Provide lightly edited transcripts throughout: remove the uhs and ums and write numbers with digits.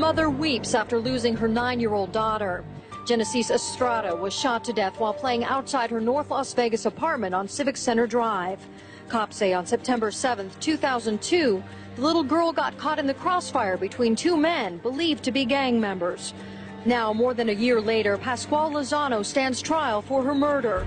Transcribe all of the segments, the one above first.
mother weeps after losing her 9-year-old daughter. Genesis Estrada was shot to death while playing outside her North Las Vegas apartment on Civic Center Drive. Cops say on September 7, 2002, the little girl got caught in the crossfire between two men believed to be gang members. Now, more than a year later, Pascual Lozano stands trial for her murder.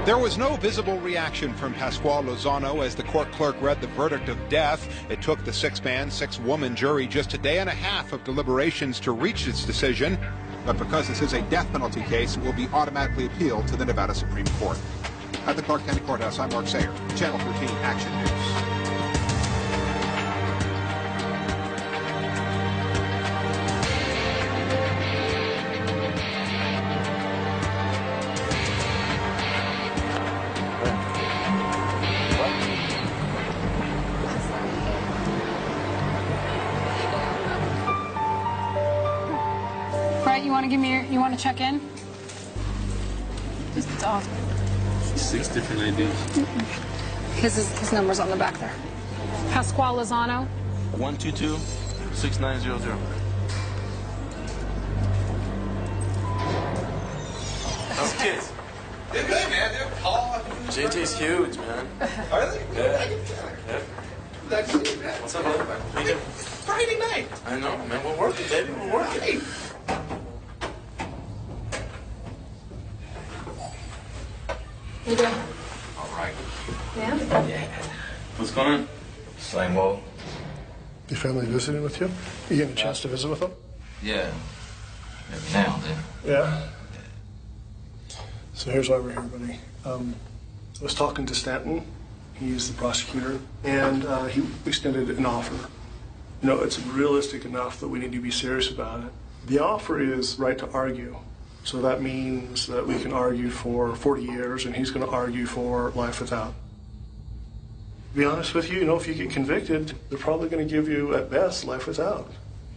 There was no visible reaction from Pascual Lozano as the court clerk read the verdict of death. It took the 6-man, 6-woman jury just a day and a half of deliberations to reach its decision. But because this is a death penalty case, it will be automatically appealed to the Nevada Supreme Court. At the Clark County Courthouse, I'm Mark Sayer, Channel 13 Action News. You want to check in? Just off. 6 different IDs. His number's on the back there. Pascual Lozano. 122-6900. Those kids. They're good, man. They're tall. JJ's huge, man. Are they? Yeah. What's up, brother? Friday night. I know, man. We're working, baby. We're working. Hey. You doing? All right. Yeah? Yeah. What's going on? Same old. Your family visiting with you? You getting a chance to visit with them? Yeah. Every now and then. Yeah. So here's why we're here, buddy. I was talking to Stanton. He's the prosecutor, and he extended an offer. You know, it's realistic enough that we need to be serious about it. The offer is right to argue. So that means that we can argue for 40 years, and he's going to argue for life without. To be honest with you, you know, if you get convicted, they're probably going to give you, at best, life without.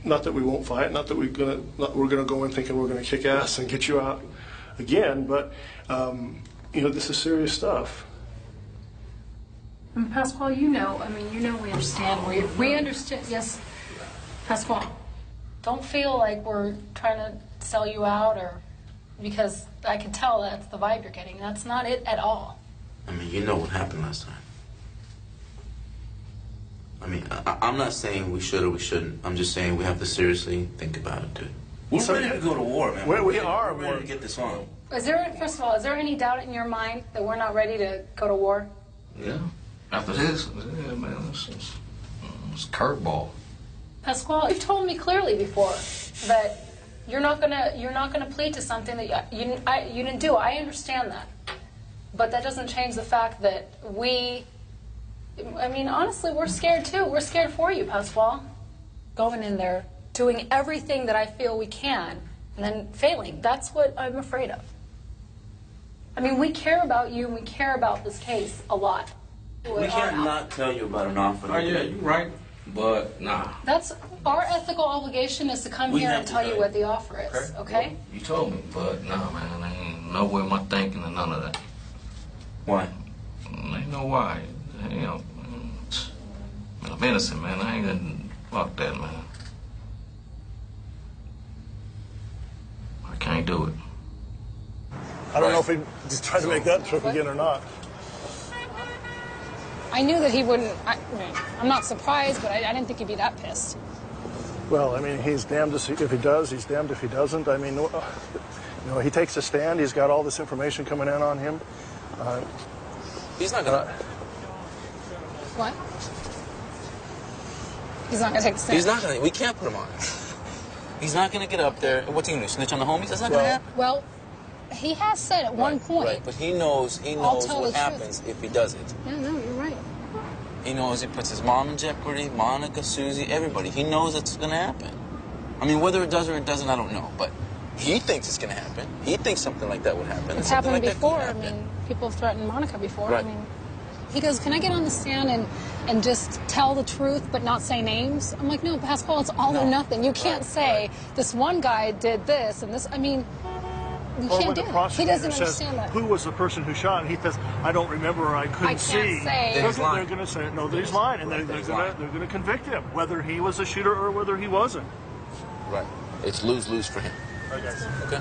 Not that we won't fight, not that we're going to go in thinking we're going to kick ass and get you out again, but, you know, this is serious stuff. And Pascual, you know we understand. We understand, yes, Pascual. Don't feel like we're trying to sell you out, or because I can tell that's the vibe you're getting. That's not it at all. I mean, you know what happened last time. I mean, I'm not saying we should or we shouldn't. I'm just saying we have to seriously think about it, dude. We're ready to go to war, man. We are ready to get this on. First of all, is there any doubt in your mind that we're not ready to go to war? Yeah. After this, yeah, man, it's curveball. Pascual, you've told me clearly before that you're not gonna plead to something that you didn't do. I understand that, but that doesn't change the fact that I mean, honestly, we're scared too. We're scared for you, Pascual. Going in there, doing everything that I feel we can, and then failing. That's what I'm afraid of. I mean, we care about you and we care about this case a lot. We can't not tell you about an offer. Oh, yeah, you're right. But, nah. That's our ethical obligation, is to come here and tell you what the offer is, okay? Well, you told me, but nah, man, I ain't nowhere in my thinking and none of that. Why? Ain't no why. You know, I'm innocent, man. I ain't gonna fuck that, man. I can't do it. I don't know if he just tried to make that trip again or not. I knew that he wouldn't. I'm not surprised, but I didn't think he'd be that pissed. Well, I mean, he's damned if he does, he's damned if he doesn't. I mean, you know, he takes a stand. He's got all this information coming in on him. He's not gonna. What? He's not gonna take a stand. He's not gonna. We can't put him on. He's not gonna get up there. What's he gonna do? Snitch on the homies? That's not gonna happen. Well, he has said at one point. Right, but he knows what happens if he does it. Yeah, no, you're right. He knows he puts his mom in jeopardy, Monica, Susie, everybody. He knows it's going to happen. I mean, whether it does or it doesn't, I don't know. But he thinks it's going to happen. He thinks something like that would happen. It's happened before. I mean, people have threatened Monica before. Right. I mean, he goes, "Can I get on the stand and just tell the truth but not say names?" I'm like, "No, Pascual, it's all or nothing. You can't say this one guy did this and this." I mean, You or can't when do the it. prosecutor He doesn't says, understand that. who was the person who shot, and he says, I don't remember, or I couldn't I can't see. say. Then he's They're lying. going to say, no, that he's lying, and Right, they're he's lying. going to convict him, whether he was a shooter or whether he wasn't. Right. It's lose-lose for him. All right, guys. Okay.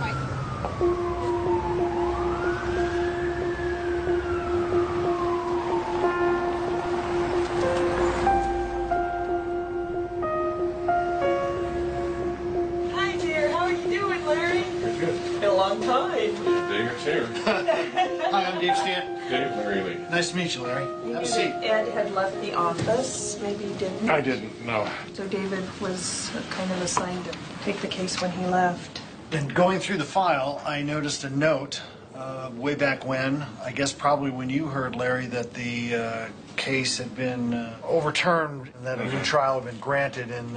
Hi there, how are you doing, Larry? Good. Been a long time. Dave's here. Hi, I'm Dave Stant. Dave, Larry Lee. Nice to meet you, Larry. You Have a knew seat. that Ed had left the office, maybe you didn't. I didn't, no. So David was kind of assigned to take the case when he left. In going through the file, I noticed a note way back when, I guess probably when you heard, Larry, that the case had been overturned and that a new trial had been granted. And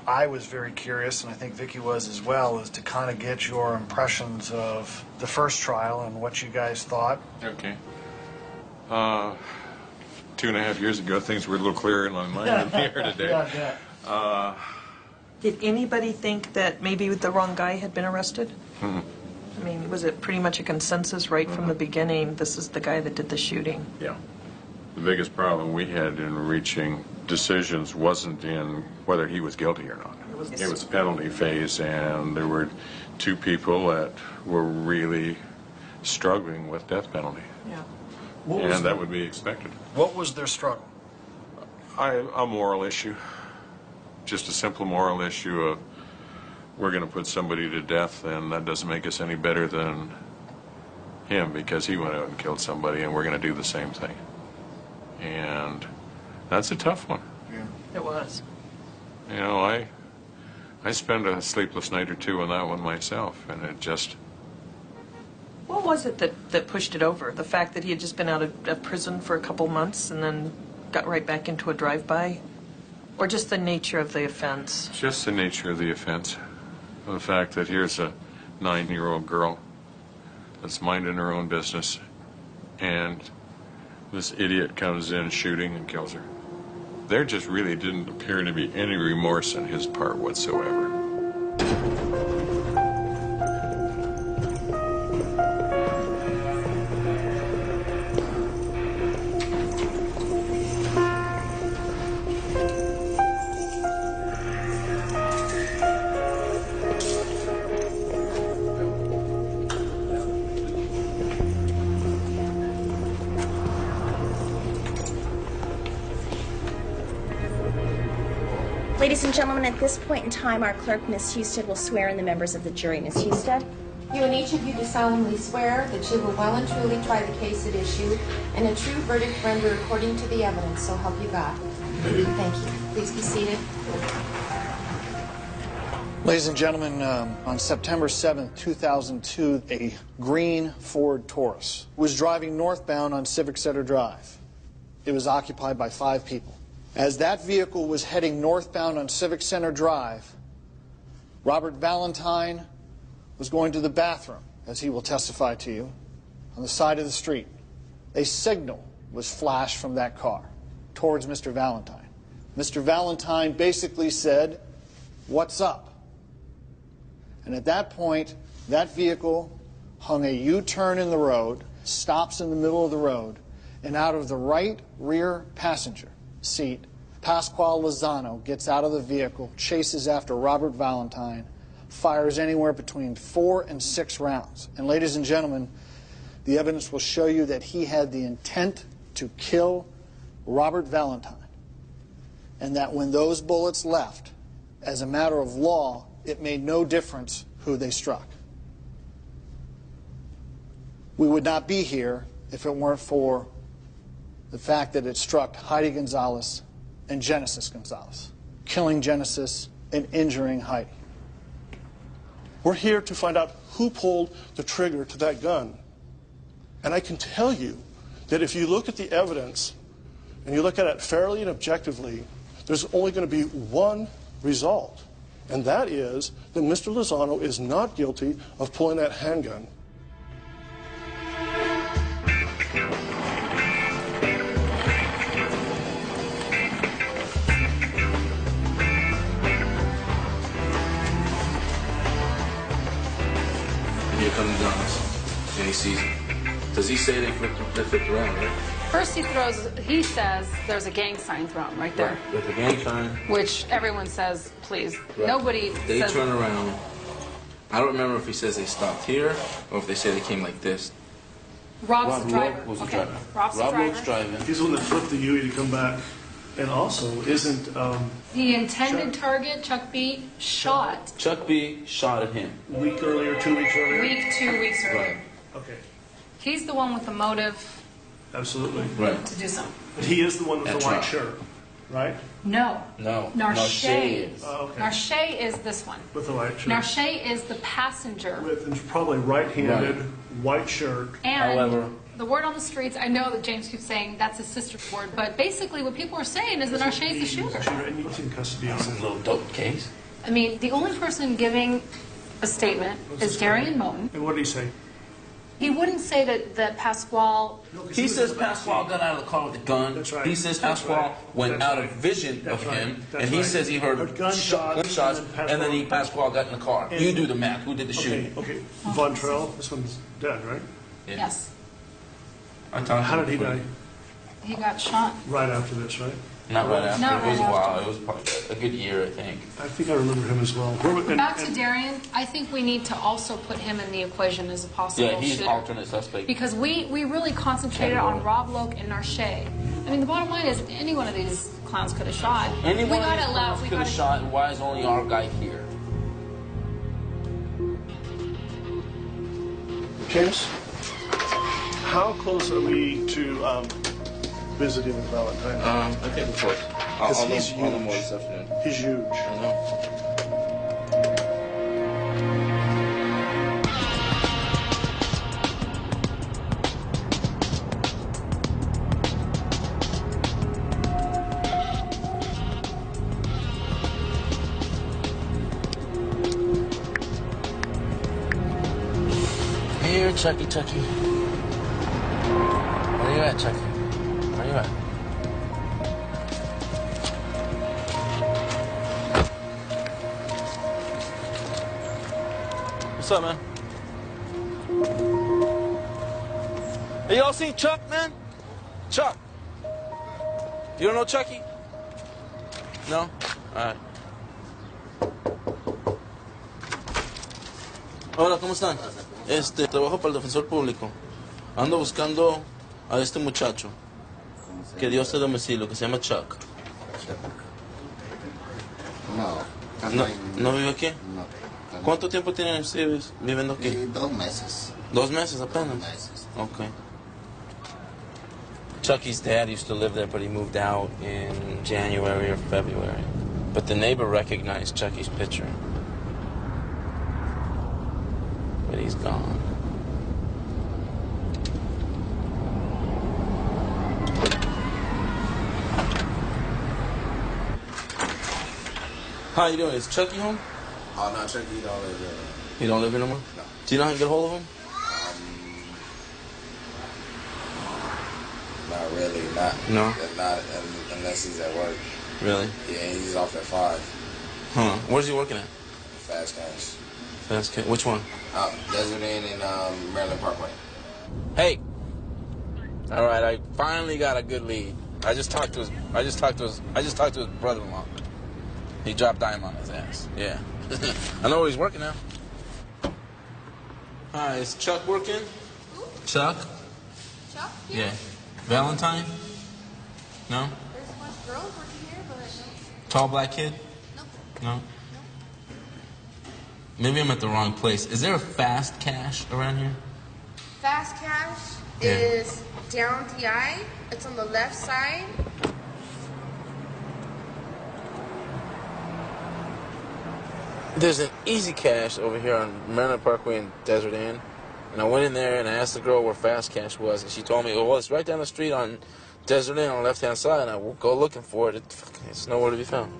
I was very curious, and I think Vicki was as well, is to kind of get your impressions of the first trial and what you guys thought. Okay. 2.5 years ago, things were a little clearer in my mind than here today. Yeah. Did anybody think that maybe the wrong guy had been arrested? Mhm. I mean, was it pretty much a consensus right from the beginning, this is the guy that did the shooting? Yeah. The biggest problem we had in reaching decisions wasn't in whether he was guilty or not. It was penalty phase, and there were 2 people that were really struggling with death penalty, Yeah. and that would be expected. What was their struggle? A moral issue, just a simple moral issue of we're going to put somebody to death, and that doesn't make us any better than him because he went out and killed somebody, and we're going to do the same thing. And that's a tough one. It was. You know, I spent a sleepless night or 2 on that one myself, and it just... What was it that pushed it over? The fact that he had just been out of prison for a couple months and then got right back into a drive-by? Or just the nature of the offense? Just the nature of the offense. The fact that here's a 9-year-old girl that's minding her own business, and this idiot comes in shooting and kills her. There just really didn't appear to be any remorse on his part whatsoever. Ladies and gentlemen, at this point in time, our clerk, Ms. Husted, will swear in the members of the jury. Ms. Husted? You and each of you do solemnly swear that you will well and truly try the case at issue and a true verdict render according to the evidence, so help you God. Thank you. Please be seated. Ladies and gentlemen, on September 7th, 2002, a green Ford Taurus was driving northbound on Civic Center Drive. It was occupied by 5 people. As that vehicle was heading northbound on Civic Center Drive, Robert Valentine was going to the bathroom, as he will testify to you, on the side of the street. A signal was flashed from that car towards Mr. Valentine. Mr. Valentine basically said, "What's up?" And at that point, that vehicle hung a U-turn in the road, stops in the middle of the road, and out of the right rear passenger seat, Pasquale Lozano gets out of the vehicle, chases after Robert Valentine, fires anywhere between 4 and 6 rounds. And ladies and gentlemen, the evidence will show you that he had the intent to kill Robert Valentine, and that when those bullets left, as a matter of law, it made no difference who they struck. We would not be here if it weren't for the fact that it struck Heidi Gonzalez and Genesis Gonzalez, killing Genesis and injuring Heidi. We're here to find out who pulled the trigger to that gun. And I can tell you that if you look at the evidence and you look at it fairly and objectively, there's only going to be one result. And that is that Mr. Lozano is not guilty of pulling that handgun. Here comes Jonas, and he sees him. Does he say they flipped around, right? First he says there's a gang sign thrown right there. Right. There's a gang sign. Which everyone says, please. Right. Nobody They says... turn around. I don't remember if he says they stopped here or if they say they came like this. Rob's the driver. was the Okay. driver. Rob's the Rob driver. was driving. He's the one that flipped the U to come back. And also, isn't The intended target, Chuck B, shot Chuck B shot at him. a week earlier, 2 weeks earlier? 2 weeks earlier. Right. Okay, He's the one with the motive absolutely. Right. to do something. But he is the one with That's the white right. shirt, right? No. No. Narche is. Oh, okay. Narche is this one. With the white shirt. Narche is the passenger. With probably right-handed, Right. white shirt. And However- the word on the streets, I know that James keeps saying that's his sister's word, but basically what people are saying is that Narche is the shooter. And he's in custody on It's a little dope case. I mean, the only person giving a statement is Darian Moten. And what did he say? He wouldn't say that Pasquale... He says Pasquale got out of the car with a gun. That's right. He says That's Pasquale right. went That's out right. of vision That's of right. him, That's and he right. says he heard gunshots, and then Pasquale got in the car. And- You do the math. Who did the Okay, shooting? okay. Von Trell, this one's dead, right? Yes. I talked How to did he him die? He got shot. Right after this, right? Not right after. Not It was right a while. after. It was probably a good year, I think. I think I remember him as well. Back to Darian, I think we need to also put him in the equation as a possible Yeah, he's shooter. alternate suspect. Because we really concentrated on Rob Loke and Narche. I mean, the bottom line is any one of these clowns could have shot. Anyone we gotta allow. else We could have gotta. shot. Why is only our guy here? James, how close are we to visiting with Valentine? I think we're close. Because I'll he's know more huge. this afternoon. He's huge. I know. Here, Chucky. Where you at, Chucky? Where you at? What's up, man? Hey, y'all seen Chuck, man? Chuck. You don't know Chucky? No? All right. Hola, ¿cómo están? Trabajo para el defensor público. Ando buscando a este muchacho que dio este domicilio, que se llama Chuck. ¿No vive aquí? No. ¿Cuánto tiempo tienen ustedes viviendo aquí? 2 meses. 2 meses apenas. 2 meses. Okay. Chucky's dad used to live there, but he moved out in January or February. But the neighbor recognized Chucky's picture. But he's gone. How you doing? Is Chucky home? Oh, no, Chucky don't live there. He don't live here no more? No. Do you know how to get a hold of him? Not really. Not unless he's at work. Really? Yeah, he's off at 5. Huh. Where's he working at? Fast cash. Fast Cat. Which one? Desert Inn and Maryland Parkway. Hey. All right, I finally got a good lead. I just talked to his brother-in-law. He dropped dime on his ass. Yeah. I know where he's working now. Hi, is Chuck working? Who? Chuck? Chuck? Yeah. Valentine? No? There's one girl working here, but no. Tall black kid? Nope. No? Maybe I'm at the wrong place. Is there a fast cash around here? Fast Cash Yeah. is down TI. It's on the left side. There's an Easy Cash over here on Maryland Parkway and Desert Inn. And I went in there and I asked the girl where Fast Cash was. And she told me, well, it's right down the street on Desert Inn on the left-hand side. And I will go looking for it. It's nowhere to be found.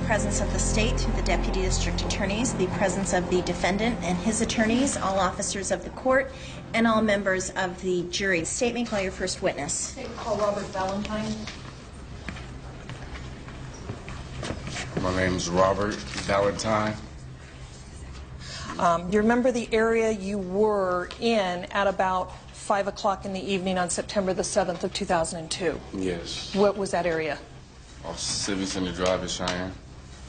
presence of the state through the deputy district attorneys, the presence of the defendant and his attorneys, all officers of the court, and all members of the jury. Statement, call your first witness. Call Robert Valentine. My name is Robert Valentine. Do you remember the area you were in at about 5 o'clock in the evening on September the 7th of 2002? Yes. What was that area? Off Civic Center Drive in Cheyenne.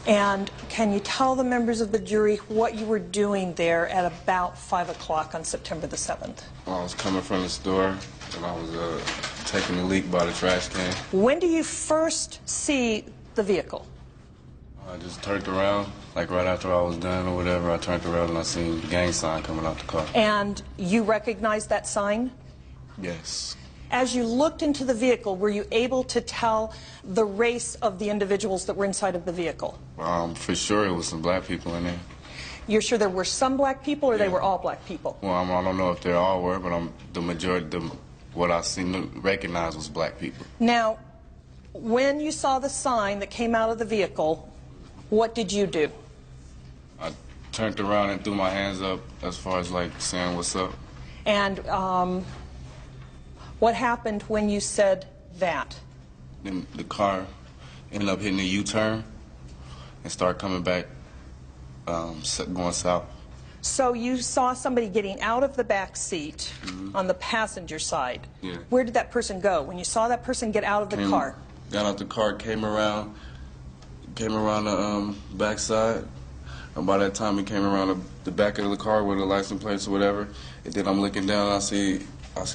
And can you tell the members of the jury what you were doing there at about 5 o'clock on September the 7th? Well, I was coming from the store, and I was taking a leak by the trash can. When do you first see the vehicle? I just turned around, like right after I was done or whatever. I turned around and I seen the gang sign coming out the car. And you recognized that sign? Yes. As you looked into the vehicle, were you able to tell the race of the individuals that were inside of the vehicle? For sure it was some black people in there. You're sure there were some black people, or they were all black people? Well, I don't know if they all were, but the majority, what I seen recognized was black people. Now, when you saw the sign that came out of the vehicle, what did you do? I turned around and threw my hands up as far as like saying what's up. And what happened when you said that? Then the car ended up hitting a U-turn and started coming back, going south. So you saw somebody getting out of the back seat on the passenger side. Yeah. Where did that person go? When you saw that person get out of the car? Got out the car, came around the backside, and by that time he came around the back of the car with the license plates or whatever, and then I'm looking down and I see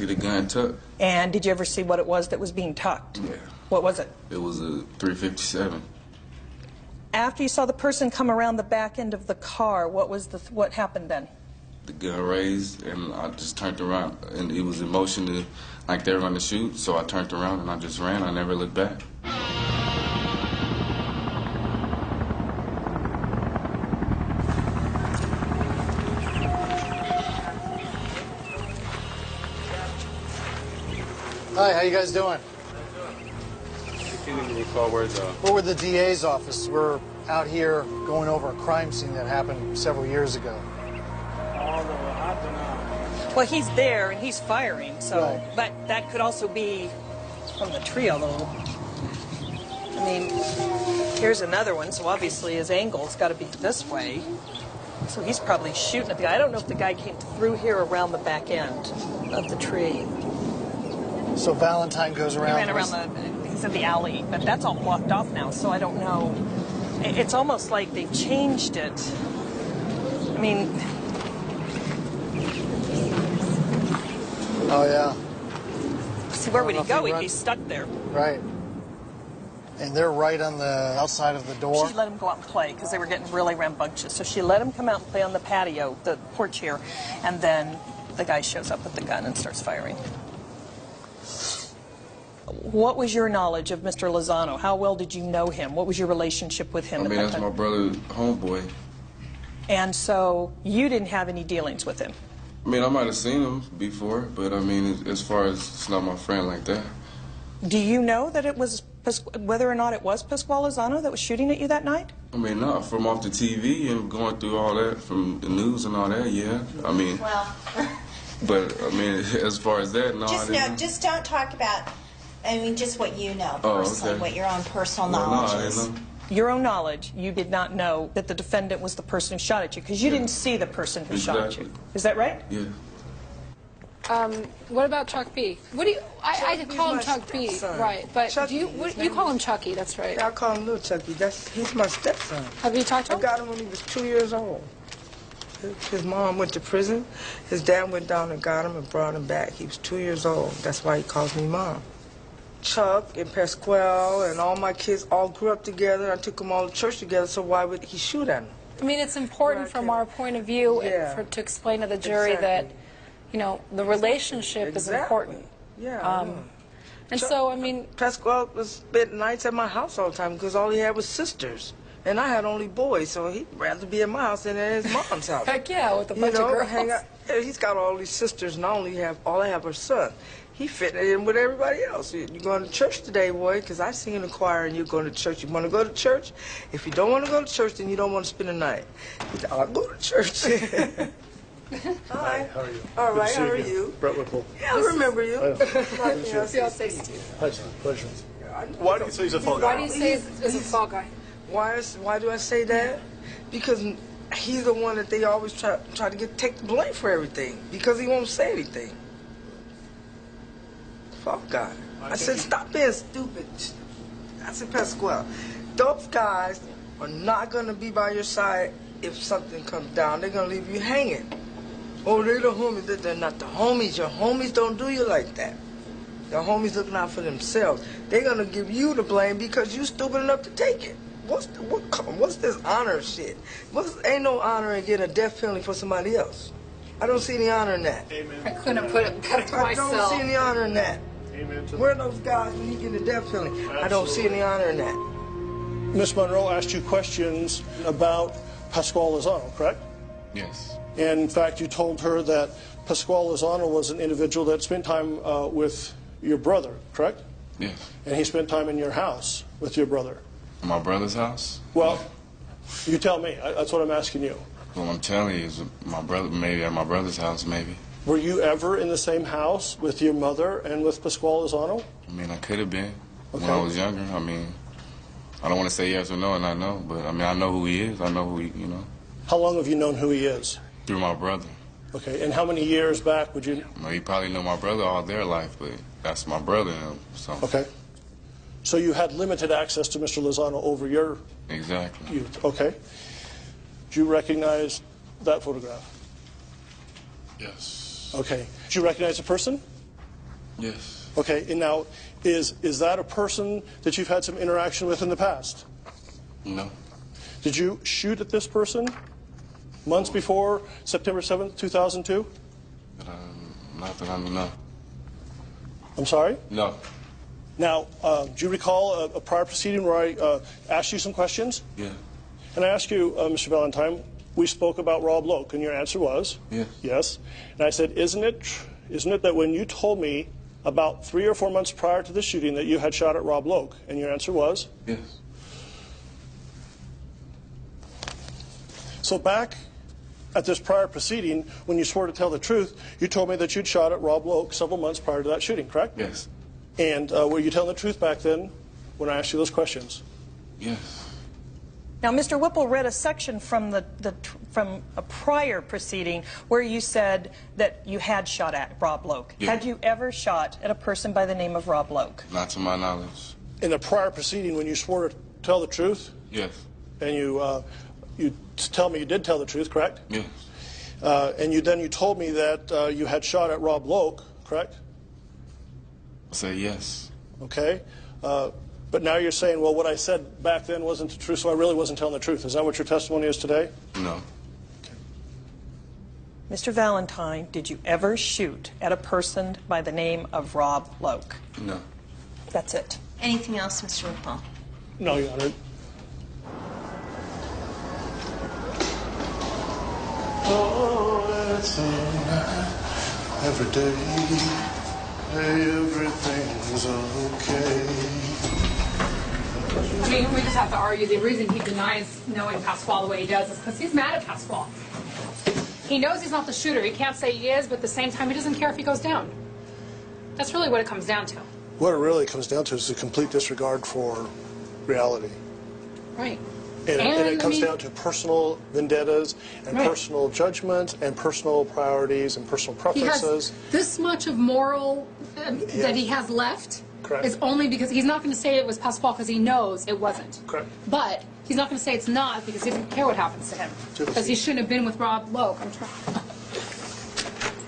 the gun tucked. And did you ever see what it was that was being tucked? Yeah. What was it? It was a .357. After you saw the person come around the back end of the car, what happened then? The gun raised, and I just turned around, and it was in motion like they were going to shoot, so I turned around and I just ran. I never looked back. Hi, how you guys doing? Can you recall where What were the DA's office? We're out here going over a crime scene that happened several years ago. Well, he's there and he's firing, so, Right. but that could also be from the tree a little. I mean, here's another one, so obviously his angle's got to be this way. So he's probably shooting at the guy. I don't know if the guy came through here around the back end of the tree. So Valentine goes around. He ran around he's in the alley, but that's all blocked off now, so I don't know. It's almost like they've changed it. I mean... Oh, yeah. See, where would he go? He'd be stuck there. Right. And they're right on the outside of the door. She let him go out and play because they were getting really rambunctious. So she let him come out and play on the patio, the porch here, and then the guy shows up with the gun and starts firing. What was your knowledge of Mr. Lozano? How well did you know him? What was your relationship with him? I mean, that's my brother, homeboy. And so you didn't have any dealings with him? I mean, I might have seen him before, but I mean, as far as it's not my friend like that. Do you know that it was, whether or not it was Pasquale Lozano that was shooting at you that night? I mean, no, from off the TV and going through all that, from the news and all that, yeah. I mean, Well, but I mean, as far as that, no, I didn't know. just don't talk about, I mean, just what you know Oh, personally, okay. what your own personal Well, no, knowledge I is. didn't know. Your own knowledge, you did not know that the defendant was the person who shot at you because you didn't see the person who shot at you. Is that right? Yeah. What about Chuck B? What do you? I call him Chuck B, stepson. right? But Chucky, you call him Chucky? That's right. I call him Little Chucky. He's my stepson. Have you talked to I him? got him when he was 2 years old. His mom went to prison. His dad went down and got him and brought him back. He was 2 years old. That's why he calls me Mom. Chuck and Pasquale and all my kids all grew up together. I took them all to church together, so why would he shoot at them? I mean, it's important from our point of view to explain to the jury that, you know, the relationship is important. Yeah. And so, I mean... Pasquale spent nights at my house all the time because all he had was sisters. And I had only boys, so he'd rather be at my house than at his mom's house. Heck yeah, with a bunch of girls. Yeah, he's got all these sisters, and all I have are sons. He fit in with everybody else. You going to church today, boy? Because I sing in the choir, and you're going to church. You want to go to church? If you don't want to go to church, then you don't want to spend the night. He said, I'll go to church. Hi. How are you? All Good to right, see how are again. you? Brett Whipple. Yeah, I remember you. Hi, son. Pleasure. Why do you say he's a fall guy? Why do you say he's a fall guy? Why do I say that? Because he's the one that they always try to take the blame for everything because he won't say anything. Fall guy. I said, stop being stupid. I said, Pasquale, those guys are not going to be by your side if something comes down. They're going to leave you hanging. Oh, they're the homies. They're not the homies. Your homies don't do you like that. Your homies looking out for themselves. They're going to give you the blame because you stupid enough to take it. What's this honor shit? Ain't no honor in getting a death penalty for somebody else. I don't see any honor in that. Amen. I couldn't have put it better myself. I don't see any honor in that. Amen. Where are those guys when you get a death penalty? Absolutely. I don't see any honor in that. Miss Monroe asked you questions about Pasquale Lozano, correct? Yes. And in fact, you told her that Pasquale Lozano was an individual that spent time with your brother, correct? Yes. And he spent time in your house with your brother. In my brother's house? Well, you tell me. That's what I'm asking you. Well, I'm telling you, is my brother, maybe at my brother's house, maybe. Were you ever in the same house with your mother and with Pasquale Lozano? I mean, I could have been Okay. when I was younger. I mean, I don't want to say yes or no, and I know, but I mean, I know who he is. I know who he, you know. How long have you known who he is? Through my brother. Okay, and how many years back would you... Well, he probably know my brother all their life, but that's my brother, so. Okay. So you had limited access to Mr. Lozano over your Exactly. youth. Okay. Do you recognize that photograph? Yes. Okay. Do you recognize the person? Yes. Okay, and now, is that a person that you've had some interaction with in the past? No. Did you shoot at this person months before September 7th, 2002? Not that I know. I'm sorry? No. Now, do you recall a prior proceeding where I asked you some questions? Yeah. And I asked you, Mr. Valentine, we spoke about Rob Loke, and your answer was? Yes. Yes. And I said, isn't it that when you told me about 3 or 4 months prior to the shooting that you had shot at Rob Loke? And your answer was? Yes. So back at this prior proceeding, when you swore to tell the truth, you told me that you'd shot at Rob Loke several months prior to that shooting, correct? Yes. And were you telling the truth back then when I asked you those questions? Yes. Now, Mr. Whipple read a section from from a prior proceeding where you said that you had shot at Rob Loke. Yeah. Had you ever shot at a person by the name of Rob Loke? Not to my knowledge. In the prior proceeding, when you swore to tell the truth, Yes. and you tell me you did tell the truth, correct? Yes. And you told me that you had shot at Rob Loke, correct? I say yes. Okay. But now you're saying, well, what I said back then wasn't the truth, so I really wasn't telling the truth. Is that what your testimony is today? No. Mr. Valentine, did you ever shoot at a person by the name of Rob Loke? No. That's it. Anything else, Mr. Whipple? No, Your Honor. Oh, it's every day, everything's okay. I mean, we just have to argue the reason he denies knowing Pasquale the way he does is because he's mad at Pasquale. He knows he's not the shooter. He can't say he is, but at the same time, he doesn't care if he goes down. That's really what it comes down to. What it really comes down to is a complete disregard for reality. Right. And it comes down to personal vendettas and personal judgments and personal priorities and personal preferences. He has this much of moral that he has left. Correct. Is only because he's not going to say it was Pasquale because he knows it wasn't. Correct. But he's not going to say it's not because he doesn't care what happens to him. Because he shouldn't have been with Rob Loke. I'm trying.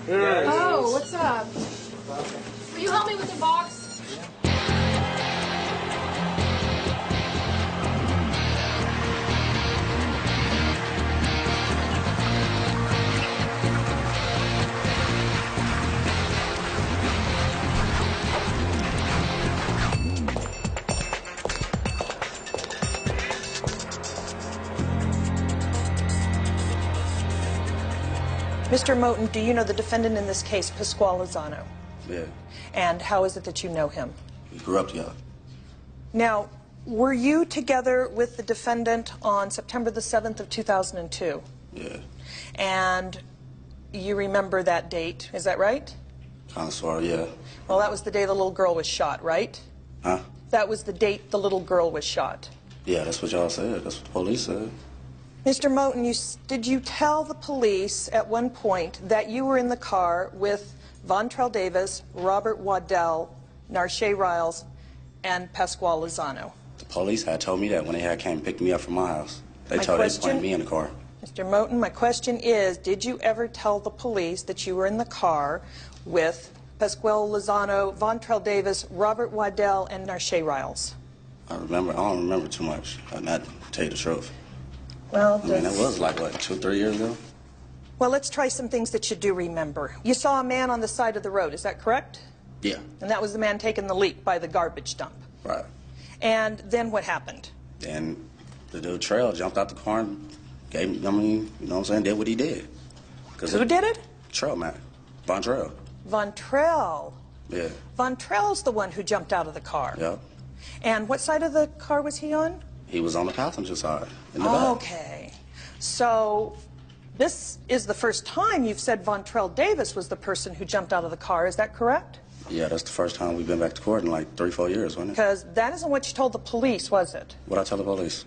Oh, what's up? Will you help me with the box? Mr. Moten, do you know the defendant in this case, Pasquale Lozano? Yeah. And how is it that you know him? We grew up together. Now, were you together with the defendant on September the 7th of 2002? Yeah. And you remember that date, is that right? Kind of, sort of, yeah. Well, that was the day the little girl was shot, right? Huh? That was the date the little girl was shot. Yeah, that's what y'all said. That's what the police said. Mr. Moten, did you tell the police at one point that you were in the car with Vontrell Davis, Robert Waddell, Narshe Riles, and Pasquale Lozano? The police had told me that when they had came and picked me up from my house. They pointed me in the car. Mr. Moten, my question is, did you ever tell the police that you were in the car with Pasquale Lozano, Vontrell Davis, Robert Waddell, and Narshe Riles? I don't remember too much. Not to tell you the truth. Well, I mean, that was like, what, 2 or 3 years ago? Well, let's try some things that you do remember. You saw a man on the side of the road, is that correct? Yeah. And that was the man taking the leak by the garbage dump. Right. And then what happened? Then the dude Trail jumped out the car and gave me, I mean, you know what I'm saying, did what he did. Who did it? Trail, man. Vontrell. Vontrell. Yeah. Vontrell's the one who jumped out of the car. Yep. And what side of the car was he on? He was on the passenger side, in the back. Okay. So this is the first time you've said Vontrell Davis was the person who jumped out of the car. Is that correct? Yeah, that's the first time we've been back to court in like 3 or 4 years, wasn't it? Because that isn't what you told the police, was it? What'd I tell the police?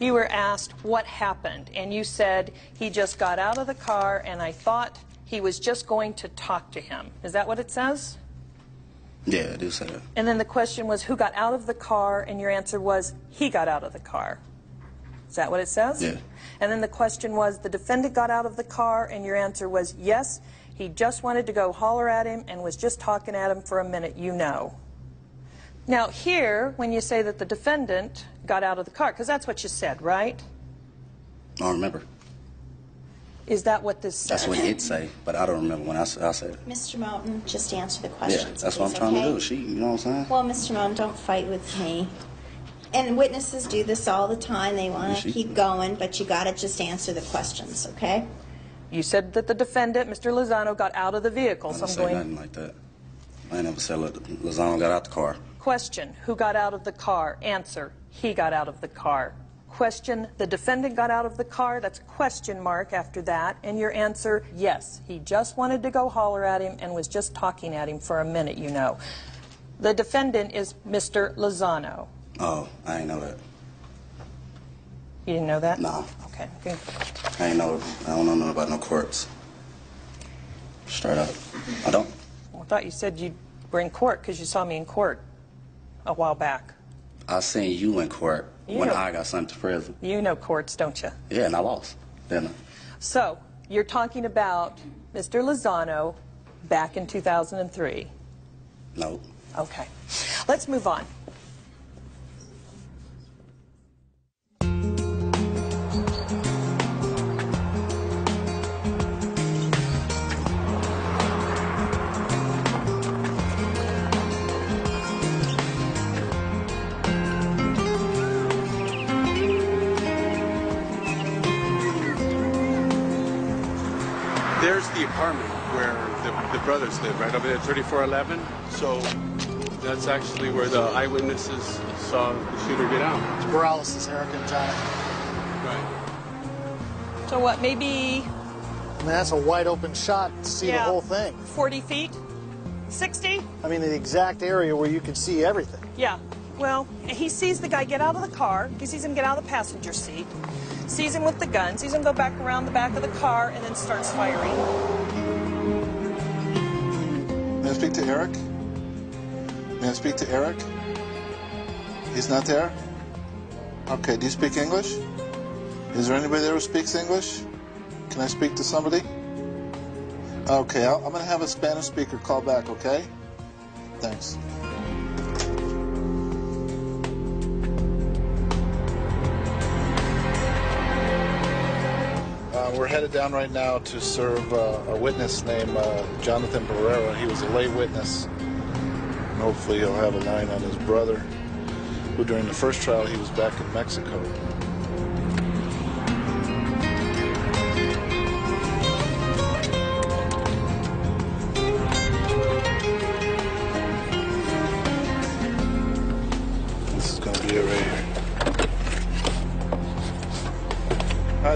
You were asked what happened, and you said he just got out of the car and I thought he was just going to talk to him. Is that what it says? Yeah, I do say that. And then the question was who got out of the car, and your answer was he got out of the car. Is that what it says? Yeah. And then the question was the defendant got out of the car, and your answer was yes, he just wanted to go holler at him and was just talking at him for a minute, you know. Now here, when you say that the defendant got out of the car, because that's what you said, right? I don't remember. Is that what this says? That's what he'd say, but I don't remember when I said it. Mr. Moten, just answer the questions. Yeah, that's what I'm trying to do. You know what I'm saying? Well, Mr. Moten, don't fight with me. And witnesses do this all the time. They want to keep going, but you got to just answer the questions, okay? You said that the defendant, Mr. Lozano, got out of the vehicle. I didn't say nothing like that. I never said Lozano got out the car. Question, who got out of the car? Answer, he got out of the car. Question, the defendant got out of the car? That's a question mark after that. And your answer, yes, he just wanted to go holler at him and was just talking at him for a minute, you know. The defendant is Mr. Lozano. Oh, I ain't know that. You didn't know that? No. Okay, good. I don't know nothing about no courts. Straight up. I don't. Well, I thought you said you were in court because you saw me in court a while back. I seen you in court when I got sent to prison. You know courts, don't you? Yeah, and I lost, didn't I? So, you're talking about Mr. Lozano back in 2003? No. Okay. Let's move on. There's the apartment where the brothers live, right over there, 3411. So that's actually where the eyewitnesses saw the shooter get out. It's Morales, Eric and Jonathan. Right. So what, maybe... I mean, that's a wide open shot to see the whole thing. 40 feet? 60? I mean, the exact area where you can see everything. Yeah. Well, he sees the guy get out of the car. He sees him get out of the passenger seat. Sees him with the gun, sees him go back around the back of the car, and then starts firing. May I speak to Eric? May I speak to Eric? He's not there? Okay, do you speak English? Is there anybody there who speaks English? Can I speak to somebody? Okay, I'm going to have a Spanish speaker call back, okay? Thanks. We're headed down right now to serve a witness named Jonathan Barrera. He was a lay witness. And hopefully he'll have a line on his brother, who during the first trial he was back in Mexico.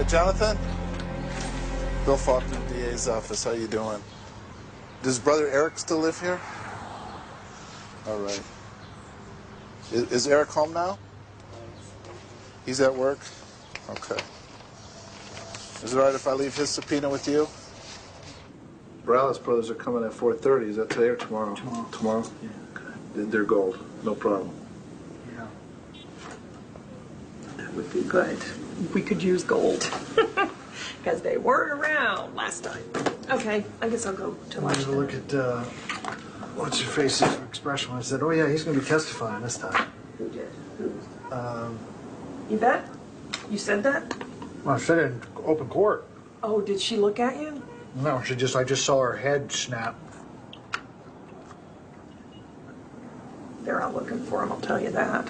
Jonathan? Bill Faulkner, DA's office. How you doing? Does brother Eric still live here? All right. Is Eric home now? He's at work? Okay. Is it all right if I leave his subpoena with you? Morales brothers are coming at 4:30. Is that today or tomorrow? Tomorrow. Tomorrow? Yeah. Okay. They're gold. No problem. Yeah. That would be good. We could use gold. Because they weren't around last time. Okay, I guess I'll go to lunch. I'm look at what's your face's expression when I said, "Oh yeah, he's going to be testifying this time." Who did? Who? You bet? You said that? Well, I said it in open court. Oh, did she look at you? No, I just saw her head snap. They're out looking for him, I'll tell you that.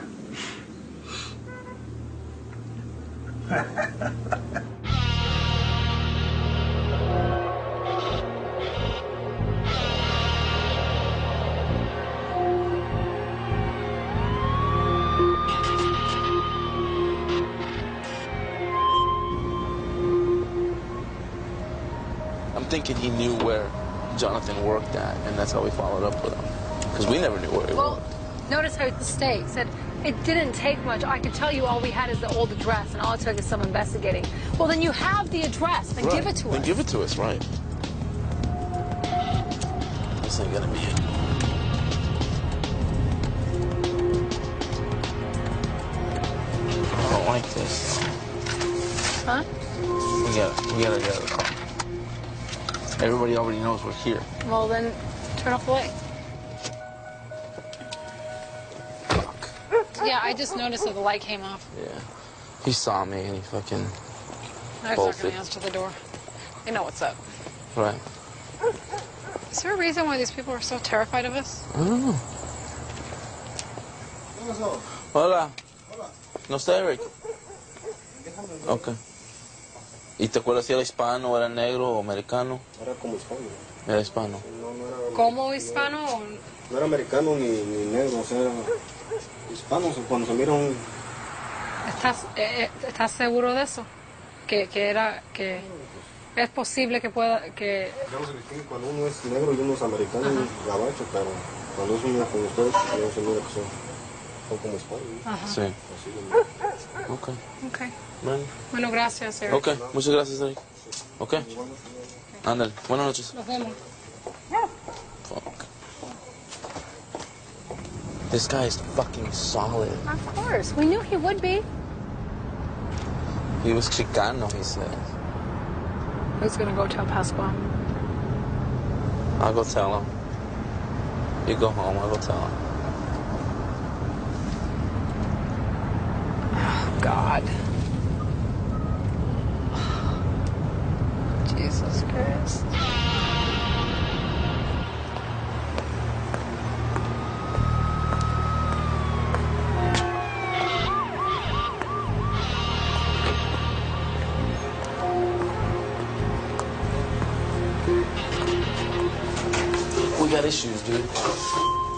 I'm thinking he knew where Jonathan worked at, and that's how we followed up with him. Because we never knew where he worked. Notice how the state said it didn't take much. I could tell you all we had is the old address, and all it took is some investigating. Well, then you have the address. Then give it to us. Then give it to us, right. This ain't gonna be it. I don't like this. Huh? We gotta get out of the car. Everybody already knows we're here. Well, then turn off the light. Yeah, I just noticed that the light came off. Yeah. He saw me and he fucking I was not bolted. going to answer the door. They know what's up. Right. Is there a reason why these people are so terrified of us? I don't know. Hola. No está Eric. Okay. ¿Y te acuerdas si era hispano, era negro o americano? Era como hispano. Era hispano. No era, ¿Como hispano o...? no era americano ni negro, o sea, era hispano. Cuando se mira un... ¿Estás seguro de eso? Que es posible que pueda... que... Ya no se distingue cuando uno es negro y uno es americano y gabacho, pero cuando es uno como ustedes, no se mira que son como hispanos. Ajá. Sí. Ok. Ok. Bueno, gracias, Eric. Ok, muchas gracias, Eric. Ok. Ándale, buenas noches. Nos vemos. Fuck. This guy is fucking solid. Of course. We knew he would be. He was Chicano, he said. Who's going to go tell Pascual? I'll go tell him. You go home, I'll go tell him. Oh, God. Jesus Christ. We got issues, dude.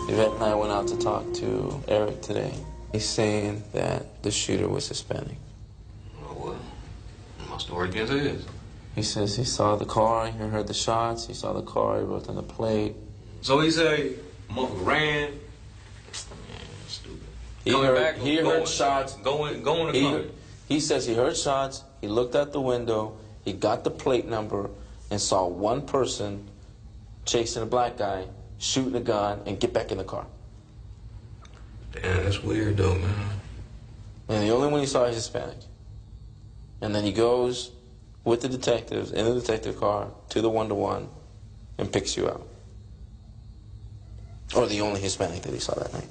Yvette and I went out to talk to Eric today. He's saying that the shooter was Hispanic. Oh, well, my story against his. He says he saw the car, he heard the shots, he saw the car, he wrote on the plate. So he said, motherfucker ran. Man, stupid. He heard shots. Going and coming. He says he heard shots, he looked out the window, he got the plate number, and saw one person chasing a black guy, shooting a gun, and get back in the car. Damn, that's weird though, man. And the only one he saw is Hispanic. And then he goes with the detectives in the detective car to the 1-to-1 and picks you out. Or the only Hispanic that he saw that night.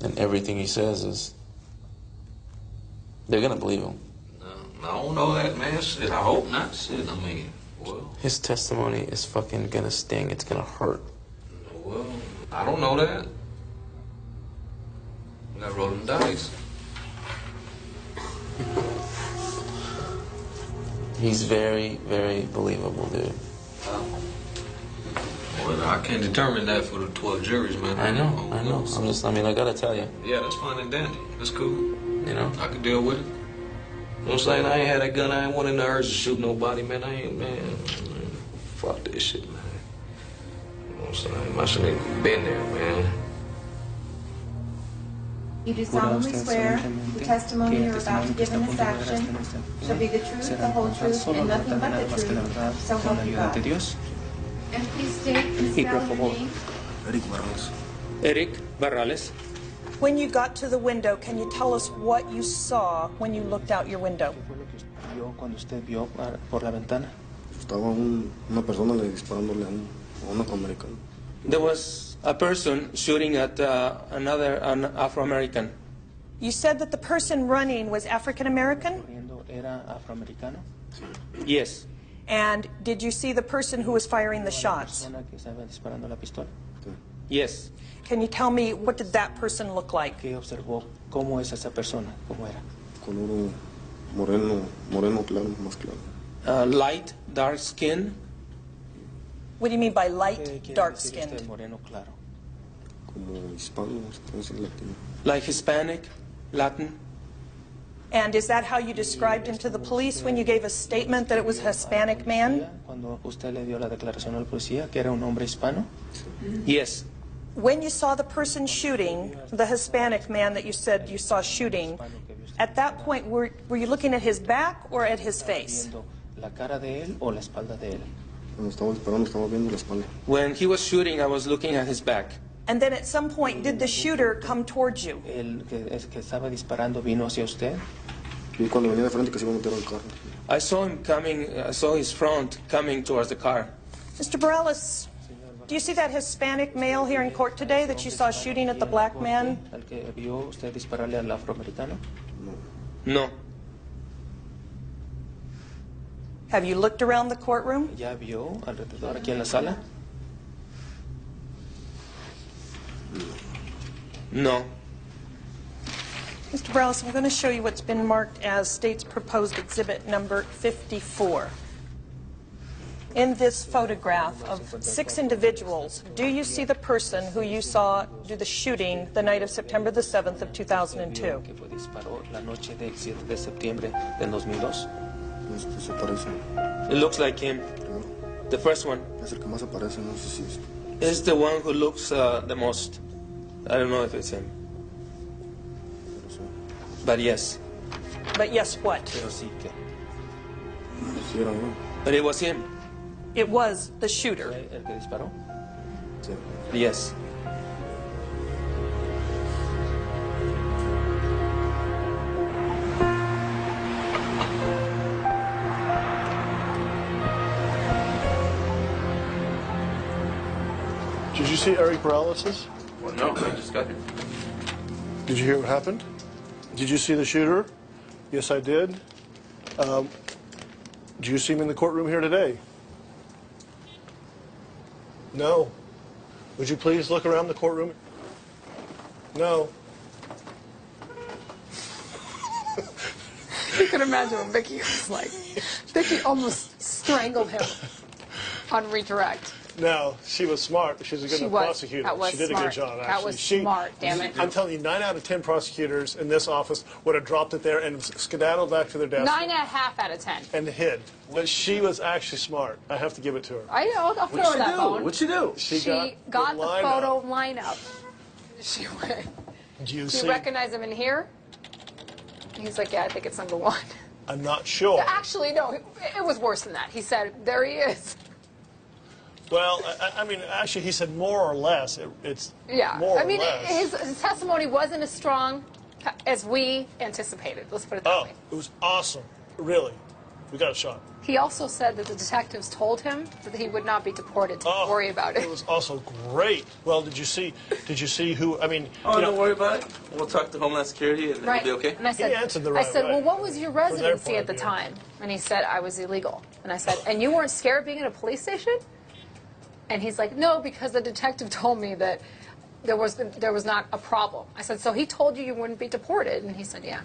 And everything he says is, they're gonna believe him. No, I don't know that, man. Shit, I hope not. Shit, I mean, well. His testimony is fucking gonna sting. It's gonna hurt. Well, I don't know that. I got rolling dice. He's very, very believable, dude. Well, I can't determine that for the 12 juries, man. I know. I gotta tell you. Yeah, that's fine and dandy. That's cool. You know? I can deal with it. know what I'm saying? I ain't had that gun. I ain't wanting the urge to shoot nobody, man. I ain't, man. Fuck this shit, man. You know what I'm saying? I shouldn't have been there, man. You do solemnly swear the testimony you're about to give in this action shall be the truth, the whole truth, and nothing but the truth, so help you God. And please state and spell your name. Eric Barrales. When you got to the window, can you tell us what you saw when you looked out your window? Cuando usted vio por la ventana. Estaba una persona disparándole a un afroamericano. There was a person shooting at an Afro-American. You said that the person running was African-American? Era afroamericano. Yes. And did you see the person who was firing the shots? Yes. Can you tell me, what did that person look like? ¿Qué observó? ¿Cómo es esa persona? ¿Cómo era? Color moreno claro, más claro. Light, dark skin. What do you mean by light, dark skin? Moreno claro. Como hispano, latino. Like Hispanic, Latin. And is that how you described him to the police when you gave a statement that it was a Hispanic man? Cuando usted le dio la declaración al policía que era un hombre hispano? Yes. When you saw the person shooting, the Hispanic man that you said you saw shooting, at that point, were you looking at his back or at his face? La cara de él o la espalda de él. Cuando estaba disparando, estaba viendo la espalda. When he was shooting, I was looking at his back. And then at some point, did the shooter come towards you? El que estaba disparando vino hacia usted. Y cuando venía de frente que se iba a meter al carro. I saw him coming. I saw his front coming towards the car. Mr. Barrales, do you see that Hispanic male here in court today that you saw shooting at the black man? ¿Al que vio usted dispararle al afroamericano? No. Have you looked around the courtroom? ¿Ya vio alrededor aquí en la sala? No. Mr. Barrales, I'm going to show you what's been marked as State's Proposed Exhibit number 54. In this photograph of 6 individuals, do you see the person who you saw do the shooting the night of September the 7th of 2002? Que fue disparó la noche del 7 de septiembre del 2002. Se parece. It looks like him. The first one. Es el que más aparece, no sé si es. Is the one who looks the most. I don't know if it's him. But yes. But yes, what? Pero sí que. But it was him. It was the shooter. ¿El que disparó? Sí. Yes. Did you see Eric Barrales? Well, no, I just got here. Did you hear what happened? Did you see the shooter? Yes, I did. Did you see him in the courtroom here today? No. Would you please look around the courtroom? No. You can imagine what Vicky was like. Vicky almost strangled him on redirect. No, she was smart. She's a good enough prosecutor. That was she did smart. a good job, actually. That was smart, damn it. I'm telling you, 9 out of 10 prosecutors in this office would have dropped it there and skedaddled back to their desk. 9.5 out of 10. And hid. But she was actually smart. I have to give it to her. I know. I'll throw her that bone. What'd she do? She got the photo lineup. She went. Do you Do see? you recognize him in here? He's like, yeah, I think it's number 1. I'm not sure. Actually, no. It was worse than that. He said, there he is. Well, I mean, actually, he said more or less. It's more or less. His testimony wasn't as strong as we anticipated. Let's put it that way. It was awesome. Really. We got a shot. He also said that the detectives told him that he would not be deported. Don't worry about it. It was also great. Well, did you see who? I mean, don't worry about it. We'll talk to Homeland Security and it'll be okay. And I said, he answered the right I said, way. well, what was your residency at the time? And he said, I was illegal. And I said, and you weren't scared being in a police station? And he's like, no, because the detective told me that there was not a problem. I said, so he told you wouldn't be deported? And he said, yeah.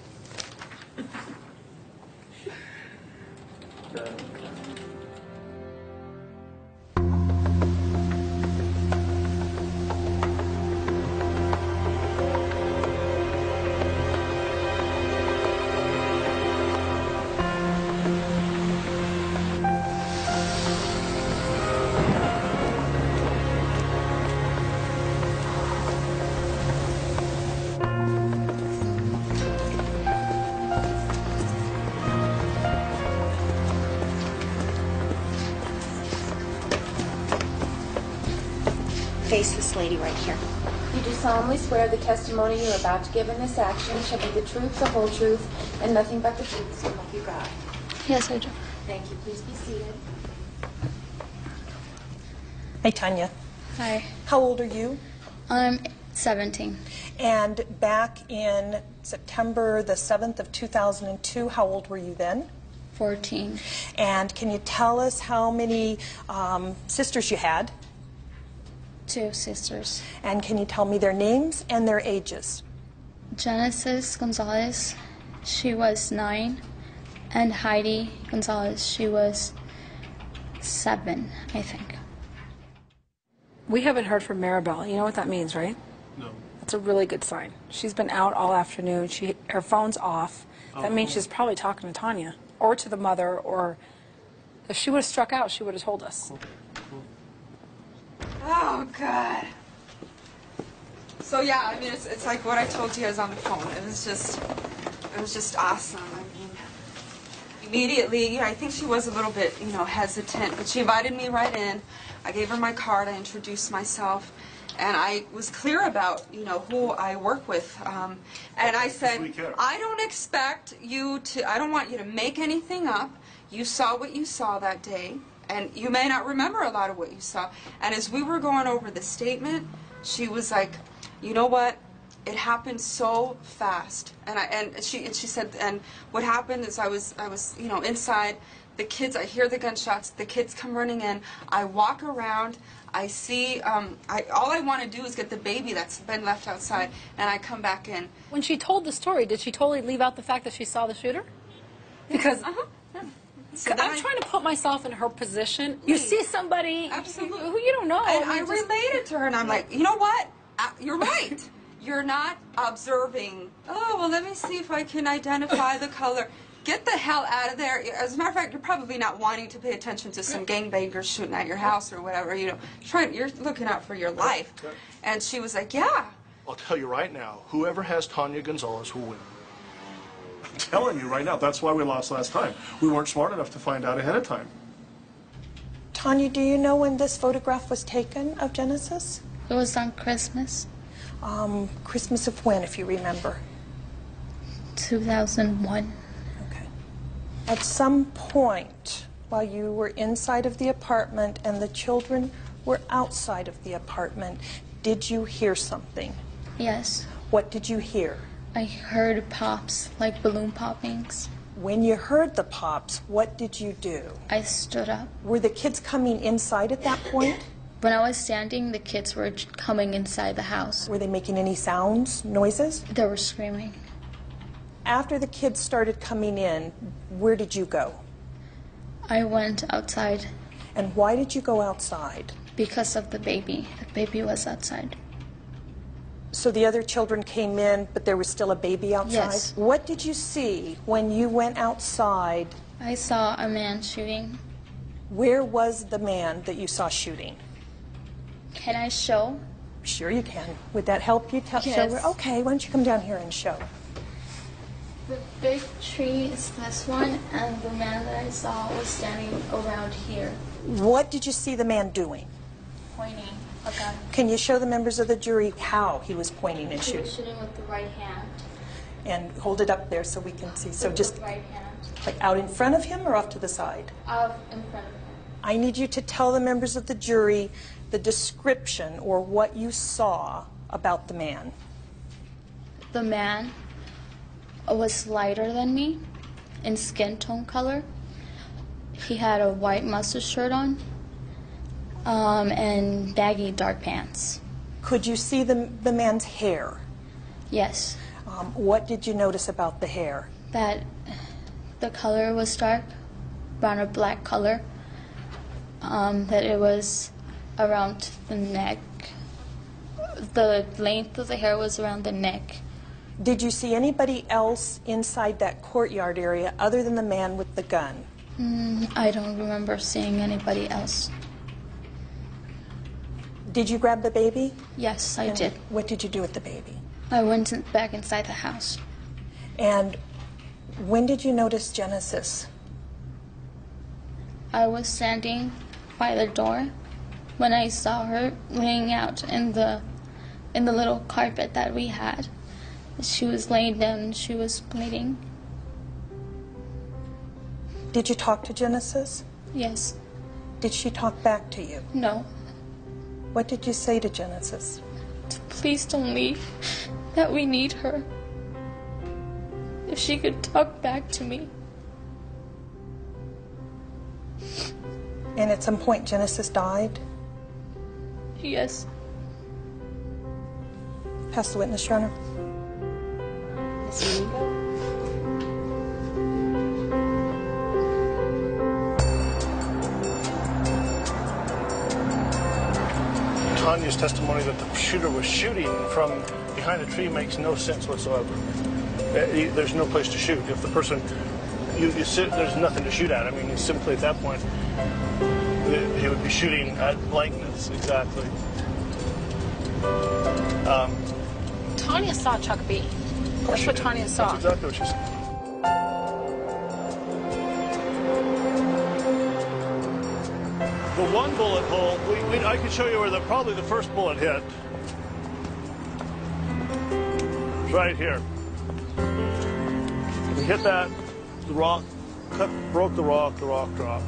face this lady right here. You do solemnly swear the testimony you're about to give in this action shall be the truth, the whole truth, and nothing but the truth, so help you God. Yes, I do. Thank you. Please be seated. Hey, Tanya. Hi. How old are you? I'm 17. And back in September the 7th of 2002, how old were you then? 14. And can you tell us how many sisters you had? 2 sisters. And can you tell me their names and their ages? Genesis Gonzalez, she was 9. And Heidi Gonzalez, she was 7, I think. We haven't heard from Maribel. You know what that means, right? No. That's a really good sign. She's been out all afternoon. Her phone's off. That means she's probably talking to Tanya or to the mother, or if she would have struck out, she would have told us. Oh, God. So, yeah, I mean, it's like what I told you guys on the phone. It was just awesome. I mean, immediately, I think she was a little bit, hesitant, but she invited me right in. I gave her my card. I introduced myself. And I was clear about, who I work with. And I said, I don't expect you to, I don't want you to make anything up. You saw what you saw that day. And you may not remember a lot of what you saw. And as we were going over the statement, she was like, you know what? It happened so fast. And she said, and what happened is I was inside. The kids, I hear the gunshots. The kids come running in. I walk around. I see, all I want to do is get the baby that's been left outside, and I come back in. When she told the story, did she totally leave out the fact that she saw the shooter? Because So I'm trying to put myself in her position. You see somebody who you don't know. And I related to her, and I'm like, you know what? You're right. You're not observing, oh, well, let me see if I can identify the color. Get the hell out of there. As a matter of fact, you're probably not wanting to pay attention to some gangbangers shooting at your house or whatever. You're looking out for your life. And she was like, yeah. I'll tell you right now, whoever has Tanya Gonzalez will win. I'm telling you right now, that's why we lost last time. We weren't smart enough to find out ahead of time. Tanya, do you know when this photograph was taken of Genesis? It was on Christmas. Christmas of when, if you remember? 2001. At some point, while you were inside of the apartment and the children were outside of the apartment, did you hear something? Yes. What did you hear? I heard pops, like balloon poppings. When you heard the pops, what did you do? I stood up. Were the kids coming inside at that point? When I was standing, the kids were coming inside the house. Were they making any sounds, noises? They were screaming. After the kids started coming in, where did you go? I went outside. And why did you go outside? Because of the baby. The baby was outside. So the other children came in, but there was still a baby outside? Yes. What did you see when you went outside? I saw a man shooting. Where was the man that you saw shooting? Can I show? Sure you can. Would that help you show Yes. where? Okay, why don't you come down here and show? The big tree is this one, and the man that I saw was standing around here. What did you see the man doing? Pointing a gun. Can you show the members of the jury how he was pointing and He shooting? was shooting with the right hand. And hold it up there so we can see. So With just the right hand. like out in front of him or off to the side? Out in front of him. I need you to tell the members of the jury the description or what you saw about the man. The man was lighter than me in skin tone color. He had a white mustard shirt on and baggy dark pants. Could you see the man's hair? Yes. What did you notice about the hair? That the color was dark, brown or black color. That it was around the neck. The length of the hair was around the neck. Did you see anybody else inside that courtyard area other than the man with the gun? I don't remember seeing anybody else. Did you grab the baby? Yes, I did. What did you do with the baby? I went back inside the house. And when did you notice Genesis? I was standing by the door, when I saw her laying out in the little carpet that we had. She was laying down and she was bleeding. Did you talk to Genesis? Yes. Did she talk back to you? No. What did you say to Genesis? Please don't leave. That we need her. If she could talk back to me. And at some point Genesis died? Yes. Pass the witness, Your Honor. Tanya's testimony that the shooter was shooting from behind a tree makes no sense whatsoever. There's no place to shoot. If the person, you sit, there's nothing to shoot at. I mean, simply at that point, he would be shooting at blankness, exactly. Tanya saw Chuck B. That's what Tanya saw. That's exactly what she said. The one bullet hole, I could show you where probably the first bullet hit. It's right here. We hit that, the rock, broke the rock dropped.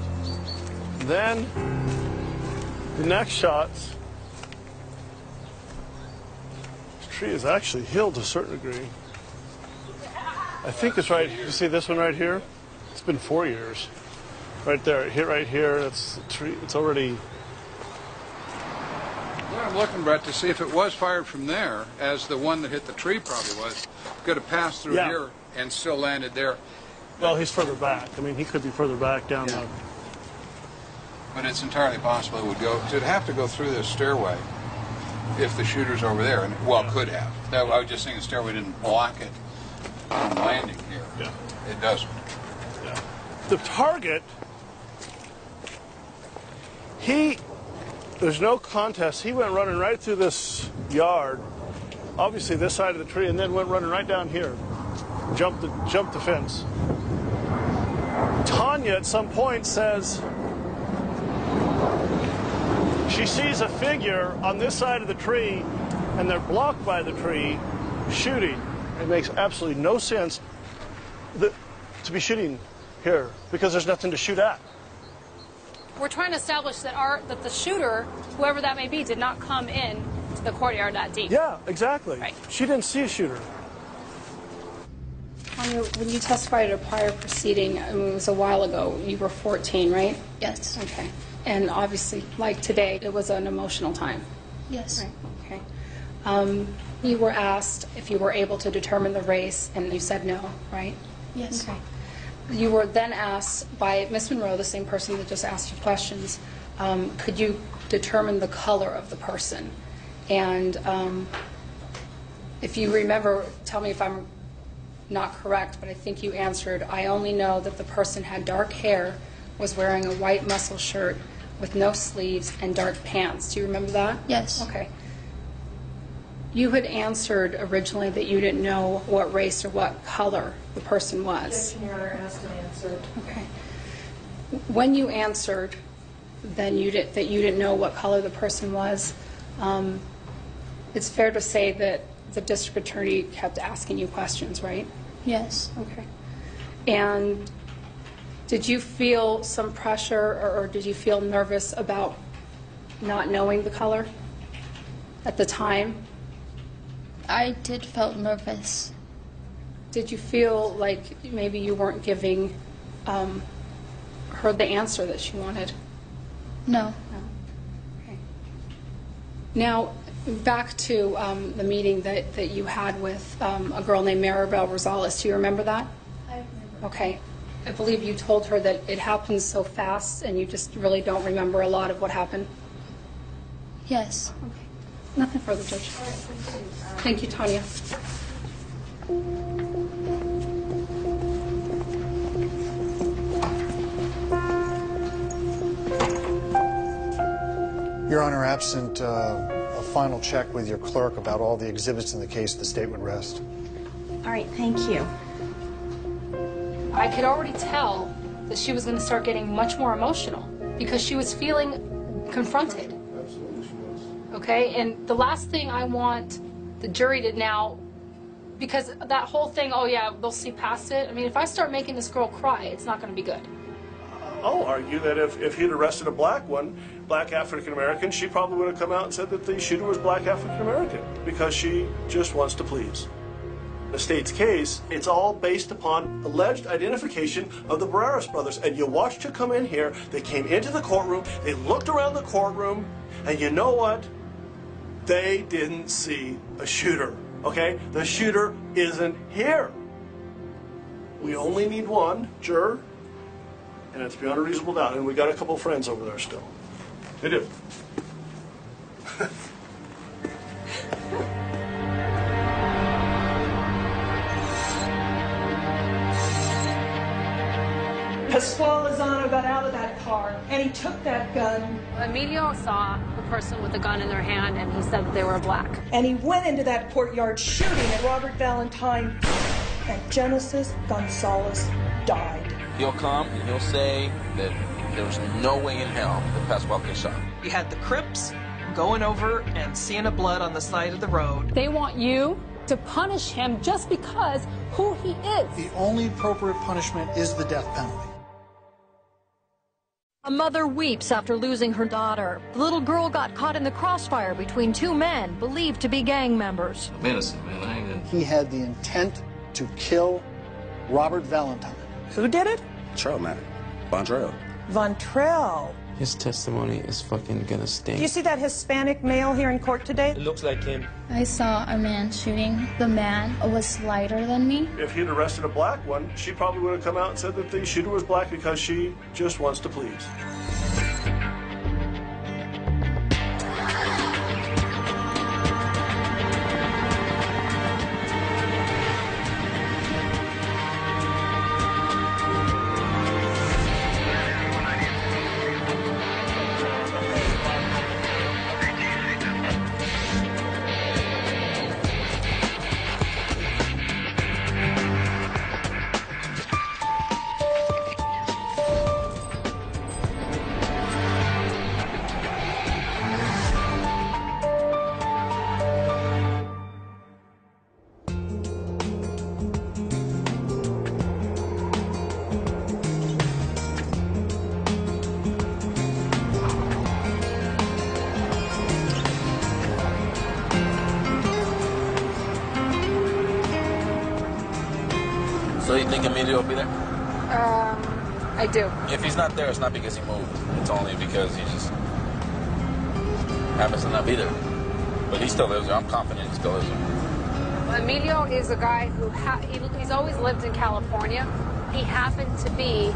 Then, the next shots, this tree is actually healed to a certain degree. I think it's right, you see this one right here? It's been 4 years. Right there, right here, that's the tree, it's already... Well, I'm looking, Brett, to see if it was fired from there, as the one that hit the tree probably was. Could have passed through here and still landed there. Well, he's further back. I mean, he could be further back down the... But it's entirely possible it would go, it'd have to go through this stairway if the shooter's over there, and well, could have. I was just saying the stairway didn't block it from landing here. Yeah. It doesn't. Yeah. The target, there's no contest. He went running right through this yard, obviously this side of the tree, and then went running right down here. Jumped the fence. Tanya at some point says she sees a figure on this side of the tree, and they're blocked by the tree, shooting. It makes absolutely no sense to be shooting here because there's nothing to shoot at. We're trying to establish that the shooter, whoever that may be, did not come in to the courtyard that deep. Yeah, exactly. Right. She didn't see a shooter. Tanya, when you testified at a prior proceeding, I mean, it was a while ago, you were 14, right? Yes. Okay. And obviously, like today, it was an emotional time. Yes. Right. Okay. You were asked if you were able to determine the race, and you said no, right? Yes. Okay. You were then asked by Ms. Monroe, the same person that just asked you questions, could you determine the color of the person? And if you remember, tell me if I'm not correct, but I think you answered, I only know that the person had dark hair, was wearing a white muscle shirt with no sleeves, and dark pants. Do you remember that? Yes. Okay. You had answered originally that you didn't know what race or what color the person was. Judge Mueller asked and answered. Okay. When you answered then you didn't know what color the person was, it's fair to say that the district attorney kept asking you questions, right? Yes. Okay. And did you feel some pressure or did you feel nervous about not knowing the color at the time? I did felt nervous. Did you feel like maybe you weren't giving her the answer that she wanted? No. Okay. Now, back to the meeting that you had with a girl named Maribel Rosales. Do you remember that? I remember. Okay. I believe you told her that it happened so fast and you just really don't remember a lot of what happened. Yes. Okay. Nothing further, Judge. Thank you, Tanya. Your Honor, absent a final check with your clerk about all the exhibits in the case, the state would rest. All right, thank you. I could already tell that she was going to start getting much more emotional because she was feeling confronted. Okay, and the last thing I want the jury to now, because that whole thing, oh yeah, they'll see past it. I mean, if I start making this girl cry, it's not going to be good. I'll argue that if he'd arrested a black one, black African American, she probably would have come out and said that the shooter was black African American because she just wants to please. The state's case, it's all based upon alleged identification of the Barreras brothers. And you watched her come in here, they came into the courtroom, they looked around the courtroom, and you know what? They didn't see a shooter, okay? The shooter isn't here. We only need one juror, and it's beyond a reasonable doubt. And we got a couple of friends over there still. They do. Pasquale Lozano got out of that car, and he took that gun. Emilio saw the person with the gun in their hand, and he said that they were black. And he went into that courtyard shooting at Robert Valentine, and Genesis Gonzalez died. He'll come and he'll say that there's no way in hell that Pasquale got shot. You had the Crips going over and seeing the blood on the side of the road. They want you to punish him just because who he is. The only appropriate punishment is the death penalty. A mother weeps after losing her daughter. The little girl got caught in the crossfire between two men believed to be gang members. I'm innocent, man. I ain't. He had the intent to kill Robert Valentine. Who did it? Trail man. Bontrail. Von Trail. His testimony is fucking gonna stink. Do you see that Hispanic male here in court today? It looks like him. I saw a man shooting. The man was lighter than me. If he'd arrested a black one, she probably would have come out and said that the shooter was black because she just wants to please. So you think Emilio will be there? I do. If he's not there, it's not because he moved. It's only because he just happens to not be there. But he still lives there. I'm confident he still lives there. Emilio is a guy who he's always lived in California. He happened to be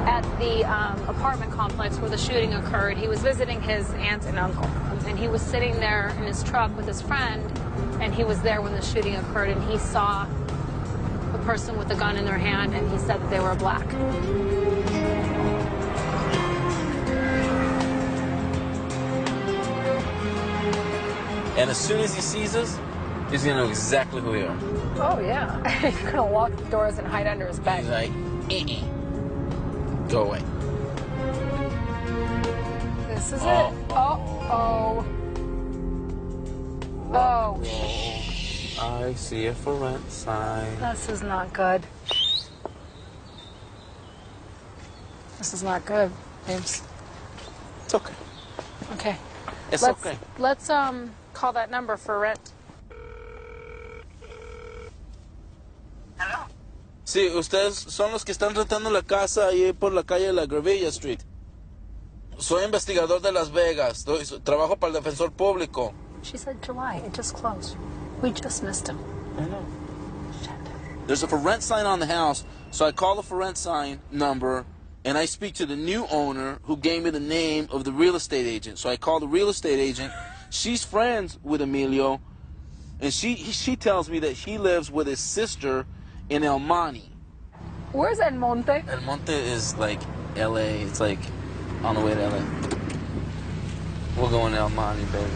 at the apartment complex where the shooting occurred. He was visiting his aunt and uncle, and he was sitting there in his truck with his friend, and he was there when the shooting occurred, and he saw a person with a gun in their hand, and he said that they were black. And as soon as he sees us, he's gonna know exactly who we are. Oh, yeah. He's going to lock the doors and hide under his bed. He's like, go away. This is it. Oh. I see a for rent sign. This is not good. This is not good, James. It's okay. Okay. It's okay. Let's call that number for rent. Sí, ustedes son los que están rentando la casa ahí por la calle de la Grevilla Street. Soy investigador de Las Vegas. Trabajo para el defensor público. She said July. It just closed. We just missed him. I know. Shit. There's a for rent sign on the house, so I call the for rent sign number, and I speak to the new owner who gave me the name of the real estate agent. So I call the real estate agent. She's friends with Emilio, and she tells me that he lives with his sister in El Monte. Where's El Monte? El Monte is like L.A. It's like on the way to L.A. We're going to El Monte, baby.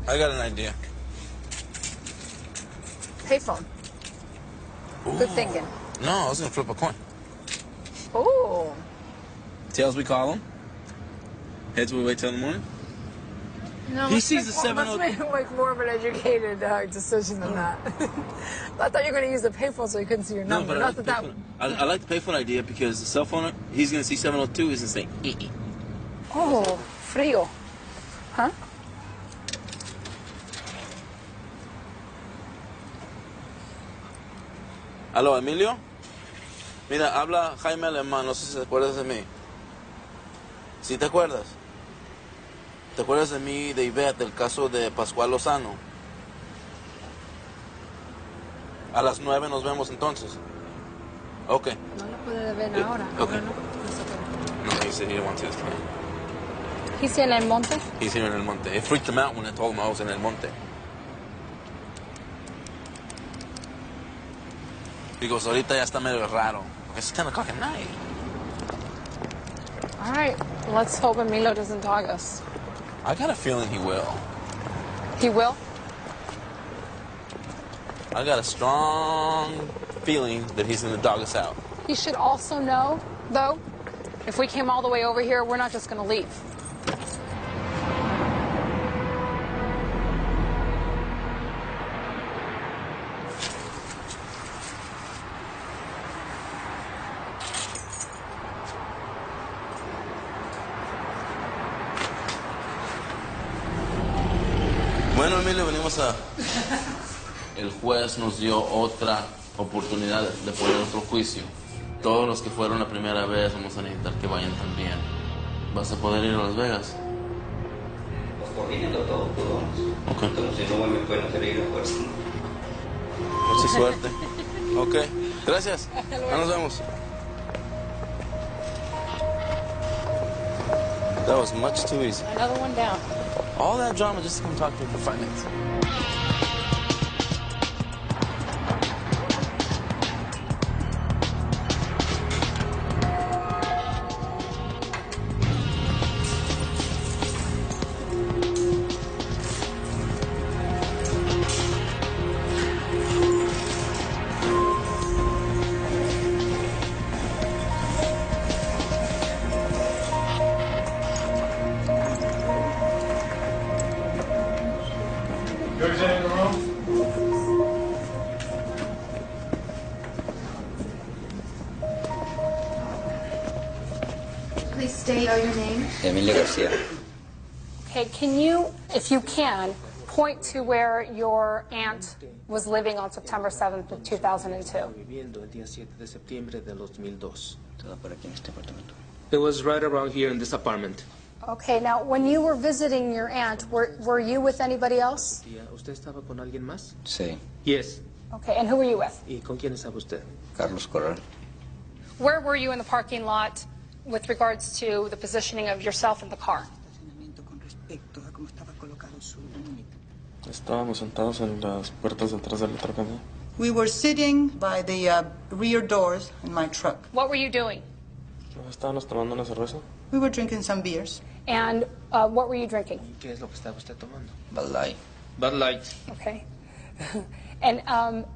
I got an idea. Payphone. Good thinking. No, I was gonna flip a coin. Oh. Tails, we call him. Heads, we wait till in the morning. No, He sees the 7-0. Let's make it like more of an educated decision than that. I thought you were going to use the payphone so he couldn't see your number. No, but I like the payphone idea because the cell phone, he's going to see 702, he's going to say, Oh, frío. Huh? Aló, Emilio. Mira, habla Jaime Alemán, no sé si te acuerdas de mí. ¿Sí te acuerdas? ¿Te acuerdas de mí, de Ivette, del caso de Pascual Lozano? A las 9 nos vemos entonces. Ok. No lo puede ver ahora. Okay. No. No, he said he didn't want to this time. ¿He's in El Monte? He's here in El Monte. It freaked him out when I told him I was in El Monte. He goes, ahorita ya está medio raro. It's 10 o'clock at night. All right. Let's hope Emilio doesn't dog us. I got a feeling he will. He will? I got a strong feeling that he's going to dog us out. He should also know, though, if we came all the way over here, we're not just going to leave. Bueno, Emilio, venimos a... El juez nos dio otra oportunidad de poner otro juicio. Todos los que fueron la primera vez vamos a necesitar que vayan también. ¿Vas a poder ir a Las Vegas? Pues por mí yendo todos. Ok. Entonces, si no me pueden hacer ir a fuerza. Mucha suerte. Ok. Gracias. Ya nos vemos. That was much too easy. Another one down. All that drama just to come talk to me for 5 minutes. Please state your name. Emilio García. Okay, can you, if you can, point to where your aunt was living on September 7th of 2002? Viviendo el día 7 de septiembre de 2002. Todo por aquí en este apartamento. It was right around here in this apartment. Okay, now when you were visiting your aunt, were you with anybody else? ¿Usted estaba con alguien más? Sí. Yes. Okay, and who were you with? ¿Y con quién estaba usted? Carlos Corral. Where were you in the parking lot with regards to the positioning of yourself in the car? Estábamos sentados en las puertas de atrás de la troca mía. We were sitting by the rear doors in my truck. What were you doing? Estábamos tomando una cerveza. We were drinking some beers. And what were you drinking? ¿Qué es lo que estaba usted tomando? Bud Light. Bud Light. Okay. And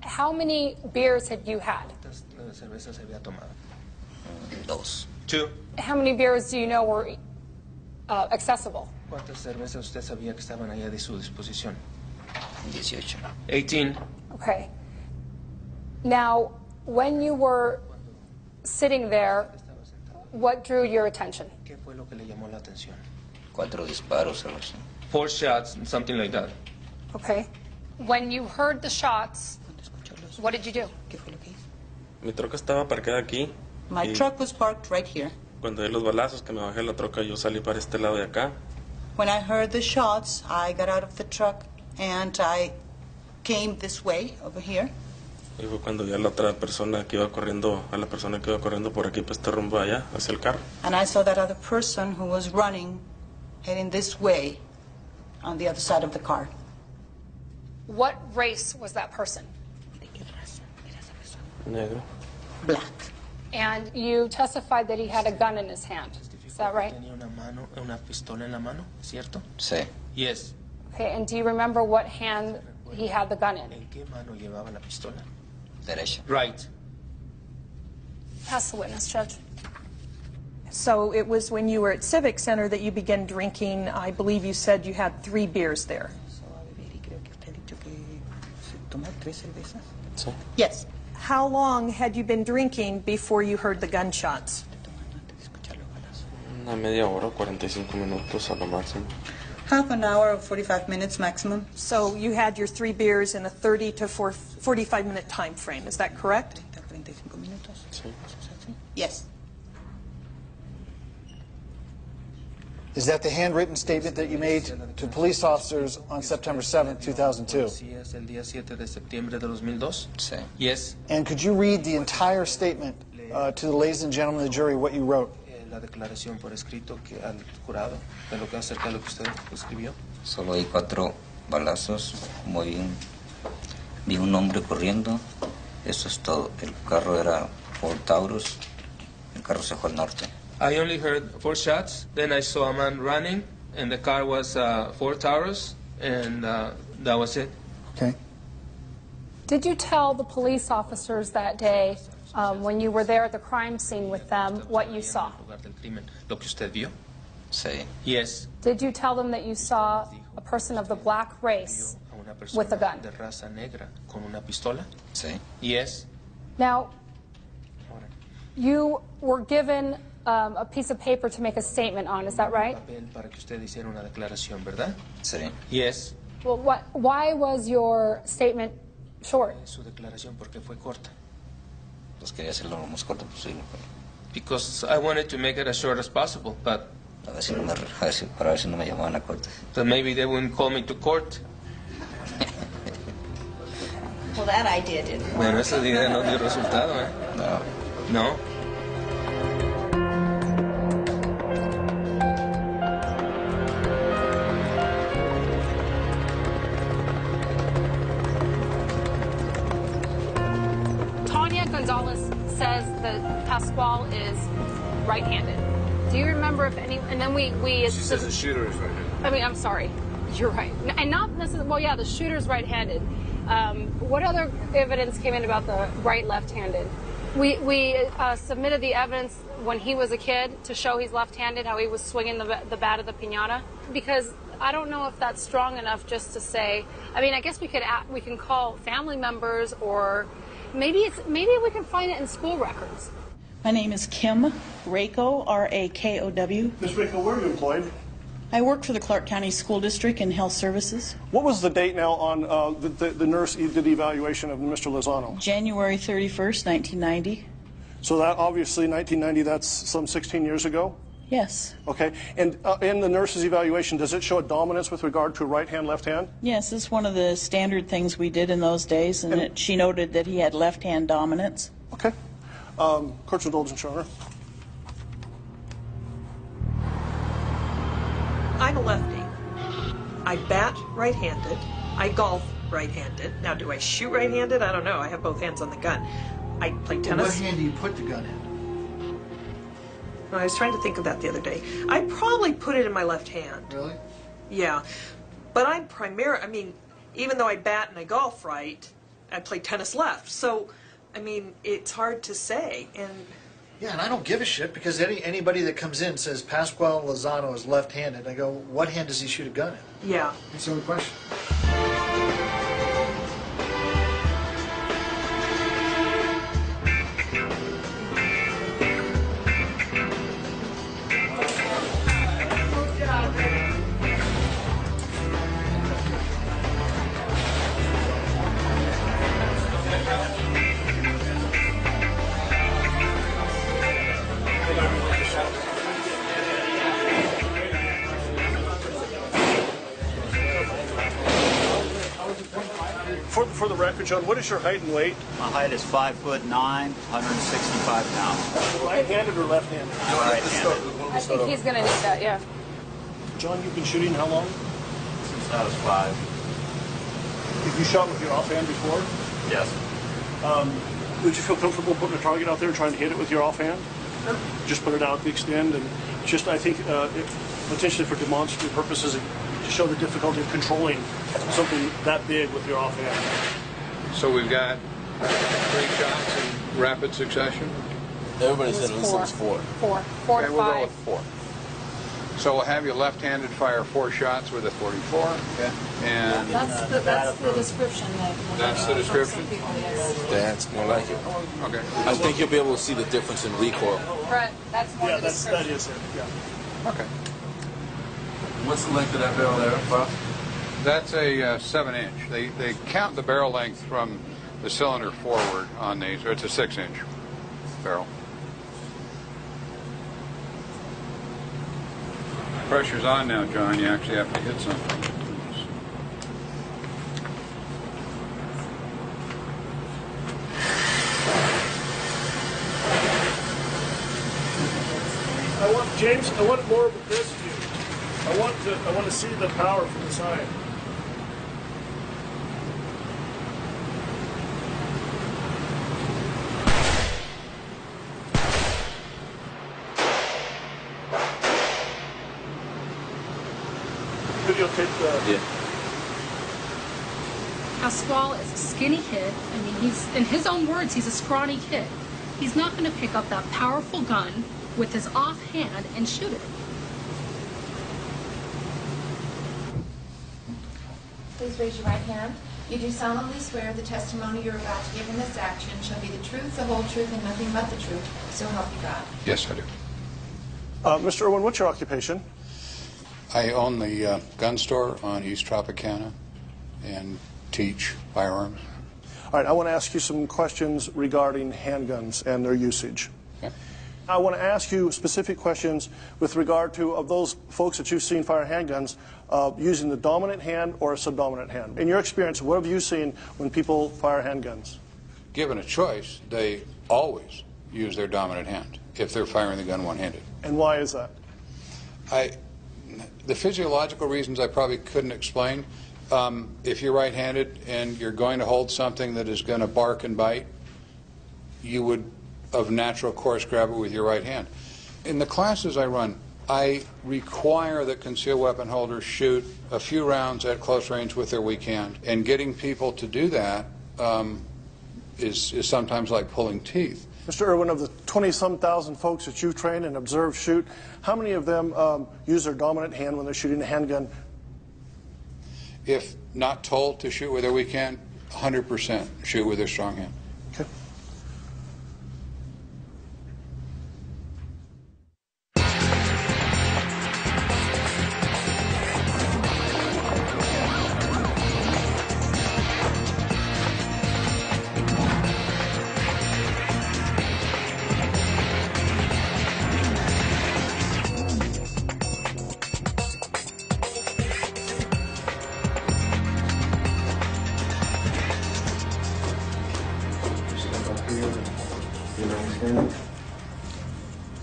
how many beers had you had? ¿Cuántas cervezas había tomado? Dos. 2. How many beers do you know were accessible? ¿Cuántas cervezas usted sabía que estaban allá de su disposición? 18. 18. Okay. Now, when you were sitting there, what drew your attention? ¿Qué fue lo que le llamó la atención? 4 disparos, algo así. 4 shots, something like that. Okay. When you heard the shots, what did you do? Mi troca estaba parqueada aquí. My truck was parked right here. Cuando oí los balazos que me bajé de la troca, yo salí para este lado de acá. When I heard the shots, I got out of the truck and I came this way, over here. Y fue cuando vi a la otra persona que iba corriendo, a la persona que iba corriendo por aquí, pues este rumbo allá, hacia el carro. And I saw that other person who was running, heading this way, on the other side of the car. What race was that person? Negro. Black. And you testified that he had a gun in his hand. Is that right? Tenía una pistola en la mano, ¿cierto? Sí. Yes. Okay, and do you remember what hand he had the gun in? ¿En qué mano llevaba la pistola? Derecha. Right. Pass the witness, Judge. So it was when you were at Civic Center that you began drinking. I believe you said you had 3 beers there. Yes. How long had you been drinking before you heard the gunshots? Una media hora, 45 minutos a lo máximo. Half an hour or 45 minutes maximum. So you had your 3 beers in a 30 to 45-minute time frame. Is that correct? Yes. Is that the handwritten statement that you made to police officers on September 7th, 2002? Yes. And could you read the entire statement to the ladies and gentlemen of the jury what you wrote? La declaración por escrito al jurado de lo que acerca de lo que usted escribió. Solo hay 4 balazos, como vi un hombre corriendo, eso es todo. El carro era Ford Taurus, el carro se fue al norte. I only heard 4 shots, then I saw a man running, and the car was Ford Taurus, and that was it. Okay. Did you tell the police officers that day, when you were there at the crime scene with them, what you saw? Lo que usted vio? Sí. Yes. Did you tell them that you saw a person of the black race with a gun? De raza negra con una pistola? Sí. Yes. Now, you were given a piece of paper to make a statement on, is that right? Para que usted hiciera una declaración, ¿verdad? Sí. Yes. Well, why was your statement short? Su declaración, ¿por qué fue corta? Pues quería hacerlo lo más corto posible. Because I wanted to make it as short as possible, but Para ver si no me llamaban a corte. then maybe they wouldn't call me to court. Well, that idea didn't work. Bueno, esa idea no dio resultado, ¿eh? No. No. Tanya Gonzalez says that Pascual is right-handed. Do you remember if any? And then we She says the shooter is right-handed. I mean, I'm sorry. You're right. And not necessarily, well, yeah, the shooter's right-handed. What other evidence came in about the right-left-handed? We submitted the evidence when he was a kid to show he's left-handed, how he was swinging the bat of the piñata. Because I don't know if that's strong enough just to say, I mean, I guess we can call family members, or maybe we can find it in school records. My name is Kim Rako, R-A-K-O-W. Ms. Rako, where are you employed? I work for the Clark County School District in Health Services. What was the date now on the nurse did the evaluation of Mr. Lozano? January 31st, 1990. So that obviously 1990, that's some 16 years ago? Yes. Okay. And in the nurse's evaluation, does it show a dominance with regard to right hand, left hand? Yes, it's one of the standard things we did in those days, and she noted that he had left-hand dominance. Okay. Court's indulgence, Your Honor. I'm a lefty. I bat right-handed. I golf right-handed. Now, do I shoot right-handed? I don't know. I have both hands on the gun. I play tennis. What hand do you put the gun in? I was trying to think of that the other day. I probably put it in my left hand. Really? Yeah. But I'm even though I bat and I golf right, I play tennis left. So, I mean, it's hard to say. And Yeah, and I don't give a shit because anybody that comes in says Pascual Lozano is left-handed. I go, what hand does he shoot a gun in? yeah. That's the only question. For the record, John, what is your height and weight? My height is 5'9", 165 pounds. Right-handed or left-handed? Right-handed. I think he's going to need that, yeah. John, you've been shooting how long? Since I was 5. Have you shot with your offhand before? Yes. Would you feel comfortable putting a target out there and trying to hit it with your offhand? Sure. Just put it out, the extend, and just, I think, potentially for demonstrative purposes, to show the difficulty of controlling something that big with your offhand. So we've got 3 shots in rapid succession? Everybody said at least it was 4. 4 Okay, to we'll go 5. with 4. So we'll have you left-handed fire 4 shots with a 44. Okay. And That's the description. that's the description? That's more like it. Okay. I think you'll be able to see the difference in recoil. Brett, that's more the that description. is it. Yeah. Okay. What's the length of that barrel there, Bob? That's a 7-inch. They count the barrel length from the cylinder forward on these, so it's a 6-inch barrel. Pressure's on now, John. You actually have to hit something. James, I want more of this view. I want to see the power from the side. Videotape the... Yeah. Pasquale is a skinny kid. I mean, he's, in his own words, he's a scrawny kid. He's not going to pick up that powerful gun with his offhand and shoot it. Please raise your right hand. You do solemnly swear the testimony you're about to give in this action shall be the truth, the whole truth, and nothing but the truth. So help you God. Yes, I do. Mr. Irwin, what's your occupation? I own the gun store on East Tropicana and teach firearms. All right, I want to ask you some questions regarding handguns and their usage. Okay. I want to ask you specific questions with regard to, of those folks that you've seen fire handguns, using the dominant hand or a subdominant hand. In your experience, what have you seen when people fire handguns? Given a choice, they always use their dominant hand if they're firing the gun one-handed. And why is that? The physiological reasons I probably couldn't explain. If you're right-handed and you're going to hold something that is going to bark and bite, you would, of natural course, grab it with your right hand. In the classes I run, I require that concealed weapon holders shoot a few rounds at close range with their weak hand. And getting people to do that is sometimes like pulling teeth. Mr. Irwin, of the 20-some thousand folks that you've trained and observed shoot, how many of them use their dominant hand when they're shooting a handgun? If not told to shoot with their weak hand, 100% shoot with their strong hand. Okay.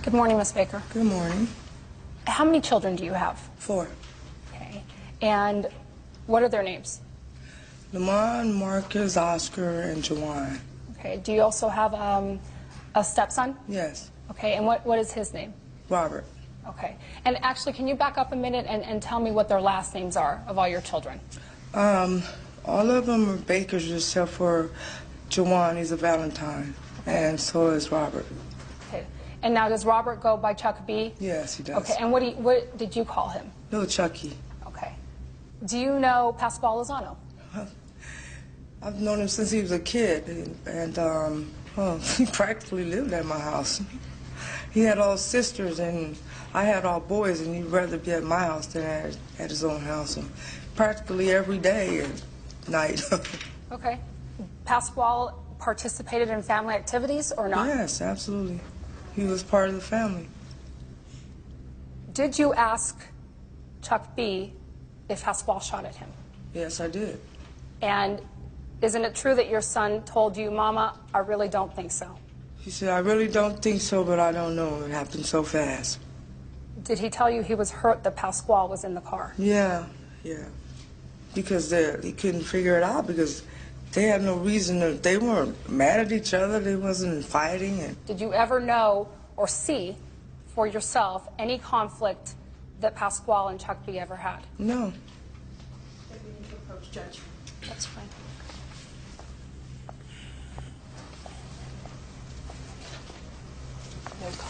Good morning, Miss Baker. Good morning. How many children do you have? 4. Okay. And what are their names? Lamont, Marcus, Oscar, and Jawan. Okay. Do you also have a stepson? Yes. Okay. And what is his name? Robert. Okay. And actually, can you back up a minute and tell me what their last names are of all your children? All of them are Bakers except for Jawan. He's a Valentine. And so is Robert. Okay. And now, does Robert go by Chuck B? Yes, he does. Okay. And what did you call him? No, Chucky. Okay. Do you know Pasquale Lozano? I've known him since he was a kid, and he practically lived at my house. He had all sisters, and I had all boys, and he'd rather be at my house than at his own house. So practically every day and night. Okay. Pasquale participated in family activities or not? Yes, absolutely. He was part of the family. Did you ask Chuck B if Pasquale shot at him? Yes, I did. And isn't it true that your son told you, Mama, I really don't think so? He said, I really don't think so, but I don't know. It happened so fast. Did he tell you he was hurt that Pasquale was in the car? Yeah. Because he couldn't figure it out because they had no reason they weren't mad at each other. They wasn't fighting. And did you ever know or see for yourself any conflict that Pasquale and Chuck B ever had? No. We need to approach Judge. That's fine.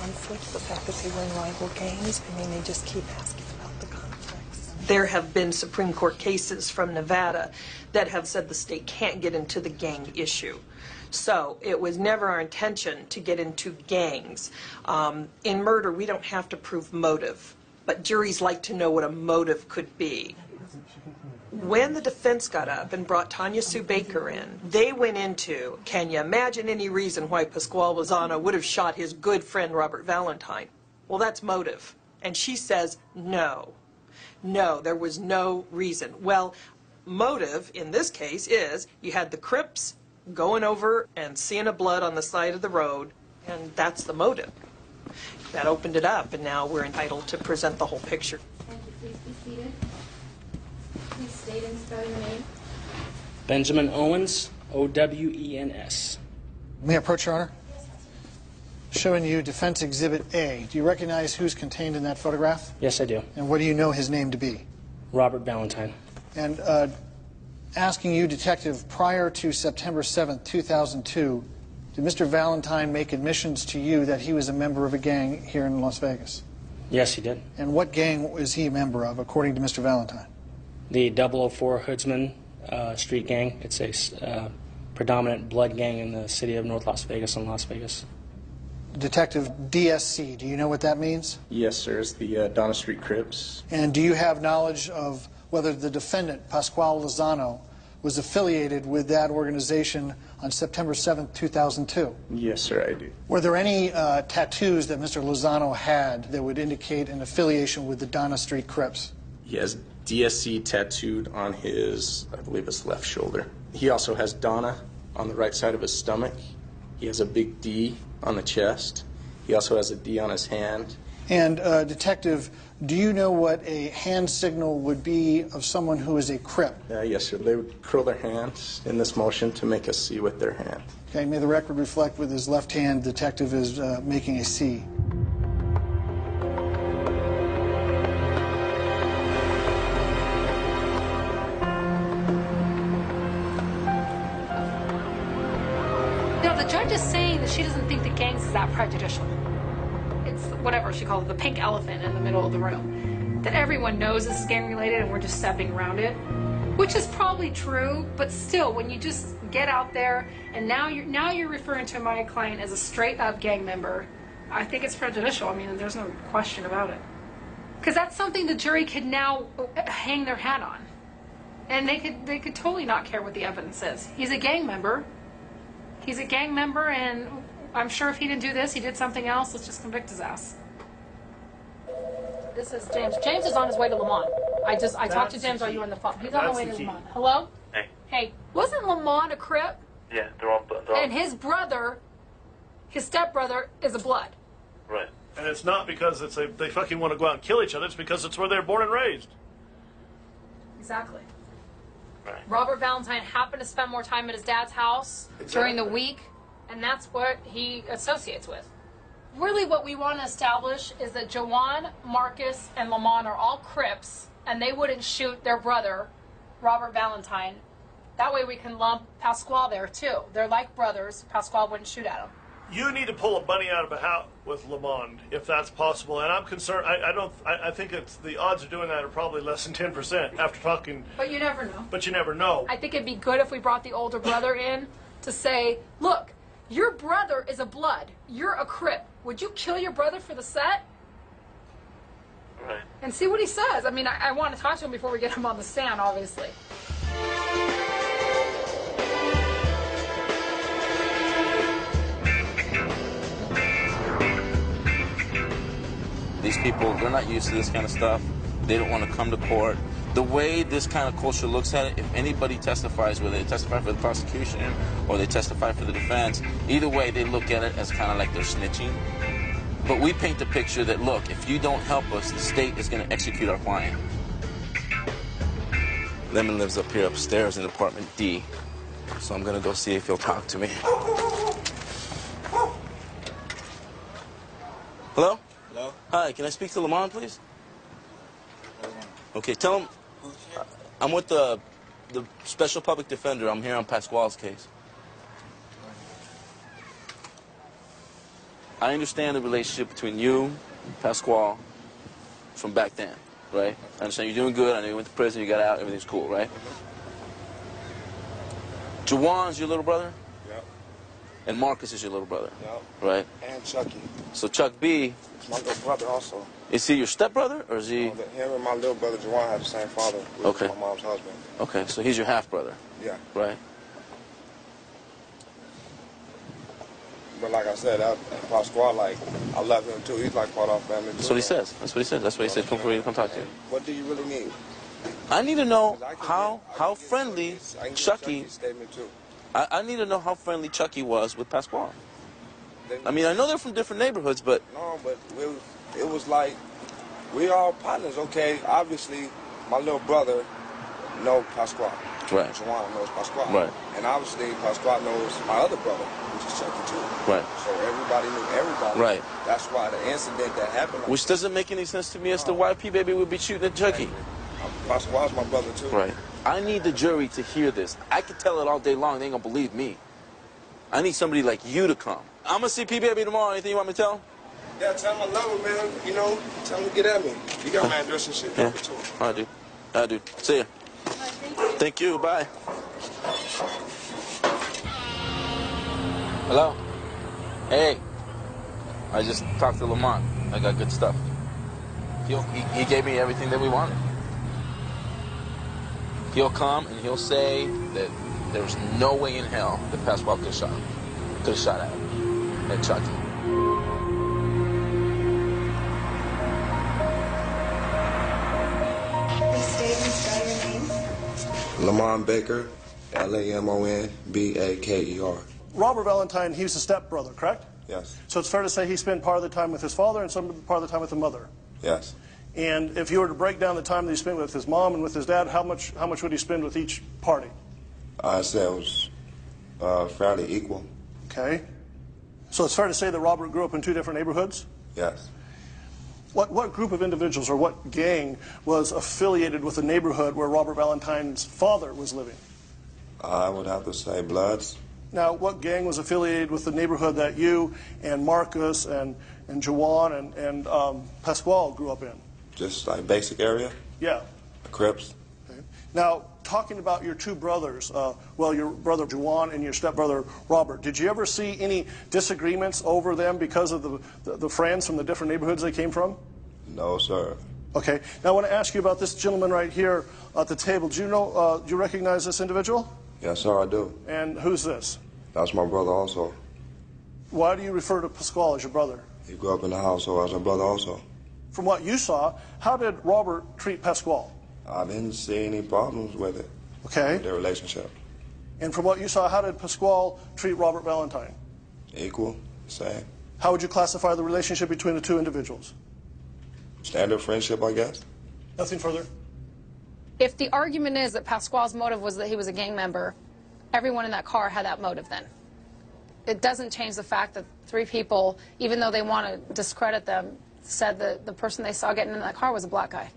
conflict, the fact that they were in rival gangs? I mean, they just keep asking about the conflicts. There have been Supreme Court cases from Nevada that have said the state can't get into the gang issue. So it was never our intention to get into gangs. In murder, we don't have to prove motive, but juries like to know what a motive could be. When the defense got up and brought Tanya Sue Baker in, they went into, can you imagine any reason why Pasquale Lozano would have shot his good friend Robert Valentine? Well, that's motive. And she says, no. No, there was no reason. Well, motive in this case is you had the Crips going over and seeing a blood on the side of the road, and that's the motive. That opened it up, and now we're entitled to present the whole picture. Thank you. Please be seated. Please state and spell your name. Benjamin Owens, O-W-E-N-S. May I approach, Your Honor? Showing you Defense Exhibit A. Do you recognize who's contained in that photograph? Yes, I do. And what do you know his name to be? Robert Valentine. And asking you, Detective, prior to September 7th, 2002, did Mr. Valentine make admissions to you that he was a member of a gang here in Las Vegas? Yes, he did. And what gang was he a member of, according to Mr. Valentine? The 004 Hoodsman Street Gang. It's a predominant blood gang in the city of North Las Vegas and Las Vegas. Detective DSC, do you know what that means? Yes, sir. It's the Donna Street Crips. And do you have knowledge of whether the defendant, Pasquale Lozano, was affiliated with that organization on September 7th, 2002? Yes, sir, I do. Were there any tattoos that Mr. Lozano had that would indicate an affiliation with the Donna Street Crips? He has DSC tattooed on his, I believe, his left shoulder. He also has Donna on the right side of his stomach. He has a big D on the chest. He also has a D on his hand. And, Detective, do you know what a hand signal would be of someone who is a Crip? Yes, sir. They would curl their hands in this motion to make a C with their hand. Okay, may the record reflect with his left hand, Detective is making a C. The judge is saying that she doesn't think the gangs is that prejudicial. It's whatever she calls it, the pink elephant in the middle of the room. That everyone knows this is gang related and we're just stepping around it. Which is probably true, but still, when you just get out there and now you're referring to my client as a straight up gang member, I think it's prejudicial. I mean, there's no question about it. Because that's something the jury could now hang their hat on. And they could totally not care what the evidence is. He's a gang member. He's a gang member, and I'm sure if he didn't do this, he did something else. Let's just convict his ass. This is James. James is on his way to Lamont. I talked to James while you were on the phone. He's on the way to Lamont. Hello? Hey. Hey, wasn't Lamont a Crip? Yeah, they're all. And his brother, his stepbrother, is a Blood. Right. And it's not because they fucking want to go out and kill each other. It's because it's where they're born and raised. Exactly. Right. Robert Valentine happened to spend more time at his dad's house during the week, and that's what he associates with. Really what we want to establish is that Jawan, Marcus, and Lamont are all Crips, and they wouldn't shoot their brother, Robert Valentine. That way we can lump Pasquale there, too. They're like brothers. Pasquale wouldn't shoot at him. You need to pull a bunny out of a hat with Lamont, if that's possible. And I'm concerned. I think the odds of doing that are probably less than 10% after talking. But you never know. But you never know. I think it'd be good if we brought the older brother in to say, look, your brother is a Blood. You're a Crip. Would you kill your brother for the set? Right. And see what he says. I mean, I want to talk to him before we get him on the stand, obviously. These people, they're not used to this kind of stuff. They don't want to come to court. The way this kind of culture looks at it, if anybody testifies, whether they testify for the prosecution or they testify for the defense, either way they look at it as kind of like they're snitching. But we paint the picture that, look, if you don't help us, the state is going to execute our client. Lemon lives up here upstairs in apartment D, so I'm going to go see if he'll talk to me. Hello? Hello? Hi, can I speak to Lamont, please? Okay, tell him I'm with the special public defender. I'm here on Pasquale's case. I understand the relationship between you, Pasquale, from back then, right? I understand you're doing good. I know you went to prison, you got out, everything's cool, right? Jawan's your little brother? Yep. And Marcus is your little brother? Yep. Right? And Chucky. So Chuck B... It's my little brother also. Is he your stepbrother, or is he... No, him and my little brother Jawan have the same father, which Okay. is my mom's husband. Okay, so he's your half-brother? Yeah. Right? But like I said, Pasquale, like, I love him too. He's like part of our family too. That's what he says. That's what he says. That's what he said. Come for you to come talk to you. What do you really need? I need to know how friendly Chucky... Statement too. I need to know how friendly Chucky was with Pasquale. I mean, I know they're from different neighborhoods, but... No, but it was like, we all partners, okay? Obviously, my little brother knows Pasquale. Right. Jawan knows Pasquale. Right. And obviously, Pasquale knows my other brother, which is Chucky too. Right. So everybody knew everybody. Right. That's why the incident that happened... Which doesn't make any sense to me as to why P-Baby would be shooting at Chucky. Pasquale's my brother too. Right. I need the jury to hear this. I could tell it all day long. They ain't gonna believe me. I need somebody like you to come. I'm gonna see P-Baby tomorrow. Anything you want me to tell him? Yeah, tell him I love him, man. You know, tell him to get at me. You got my address and shit. Yeah. Drop it to him. All right, dude. All right, dude. See ya. Thank you. Bye. Hello? Hey. I just talked to Lamont. I got good stuff. He gave me everything that we wanted. He'll come and he'll say that there was no way in hell that Pasquale could have shot him. Could have shot at him. At Chucky. Please state and spell your name. Lamont Baker, Lamonbaker. Robert Valentine, he was a stepbrother, correct? Yes. So it's fair to say he spent part of the time with his father and some part of the time with the mother. Yes. And if you were to break down the time that he spent with his mom and with his dad, how much would he spend with each party? I'd say it was fairly equal. Okay. So it's fair to say that Robert grew up in two different neighborhoods? Yes. What group of individuals or what gang was affiliated with the neighborhood where Robert Valentine's father was living? I would have to say Bloods. Now, what gang was affiliated with the neighborhood that you and Marcus and Jawan and Pasquale grew up in? Just like basic area? Yeah. The Crips. Okay. Now, talking about your two brothers, well, your brother Jawan and your stepbrother Robert, did you ever see any disagreements over them because of the friends from the different neighborhoods they came from? No, sir. Okay. Now, I want to ask you about this gentleman right here at the table. Do you recognize this individual? Yes, sir, I do. And who's this? That's my brother also. Why do you refer to Pasquale as your brother? He grew up in the household as a brother also. From what you saw, how did Robert treat Pasquale? I didn't see any problems with it. Okay. With their relationship. And from what you saw, how did Pasquale treat Robert Valentine? Equal, same. How would you classify the relationship between the two individuals? Standard friendship, I guess. Nothing further? If the argument is that Pasquale's motive was that he was a gang member, everyone in that car had that motive then. It doesn't change the fact that three people, even though they want to discredit them, said that the person they saw getting in that car was a black guy.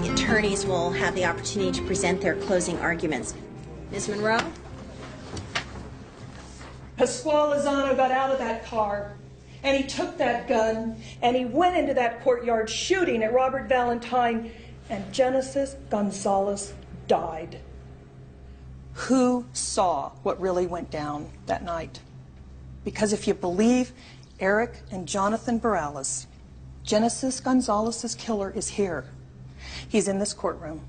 The attorneys will have the opportunity to present their closing arguments. Ms. Monroe? Pasquale Lozano got out of that car, and he took that gun, and he went into that courtyard shooting at Robert Valentine, and Genesis Gonzalez died. Who saw what really went down that night? Because if you believe Eric and Jonathan Morales, Genesis Gonzalez's killer is here. He's in this courtroom,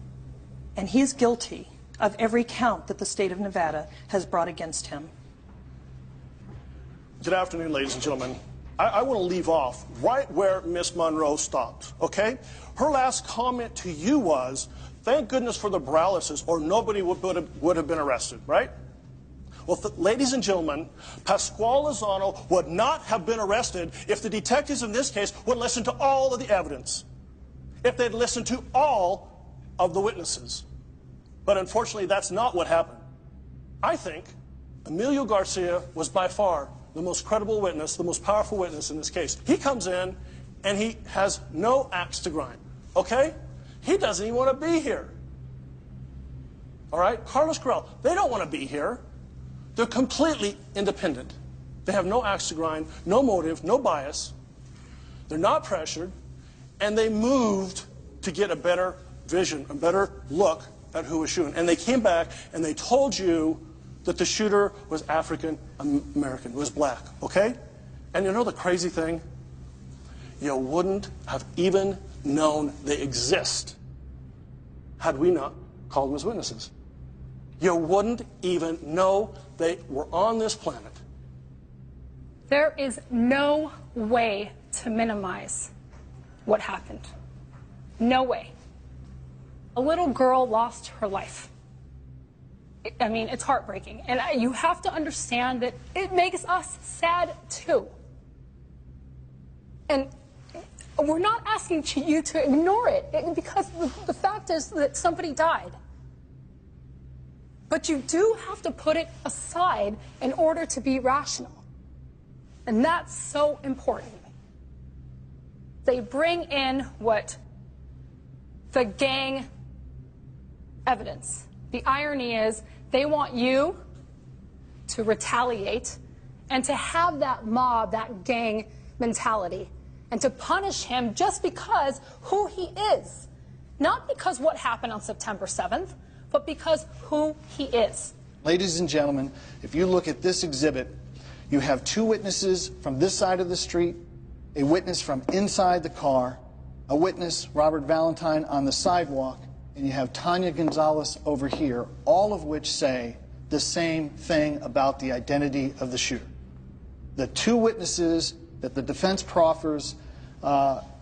and he is guilty of every count that the state of Nevada has brought against him. Good afternoon, ladies and gentlemen. I want to leave off right where Miss Monroe stopped, okay? Her last comment to you was, thank goodness for the Moraleses, or nobody would have been arrested, right? Well, ladies and gentlemen, Pasquale Lozano would not have been arrested if the detectives in this case would listen to all of the evidence, if they'd listened to all of the witnesses. But unfortunately, that's not what happened. I think Emilio Garcia was by far the most credible witness, the most powerful witness in this case. He comes in and he has no axe to grind, okay? He doesn't even want to be here. All right? Carlos Corral, they don't want to be here. They're completely independent. They have no axe to grind, no motive, no bias. They're not pressured, and they moved to get a better vision, a better look at who was shooting. And they came back and they told you that the shooter was African American, was black, okay? And you know the crazy thing? You wouldn't have even known they exist had we not called them as witnesses. You wouldn't even know they were on this planet. There is no way to minimize what happened. No way. A little girl lost her life. I mean, it's heartbreaking. And you have to understand that it makes us sad, too. And we're not asking you to ignore it, because the fact is that somebody died. But you do have to put it aside in order to be rational. And that's so important. They bring in what the gang evidence. The irony is they want you to retaliate and to have that mob, that gang mentality, and to punish him just because who he is. Not because what happened on September 7th, but because who he is. Ladies and gentlemen, if you look at this exhibit, you have two witnesses from this side of the street, a witness from inside the car, a witness, Robert Valentine, on the sidewalk, and you have Tanya Gonzalez over here, all of which say the same thing about the identity of the shooter. The two witnesses that the defense proffers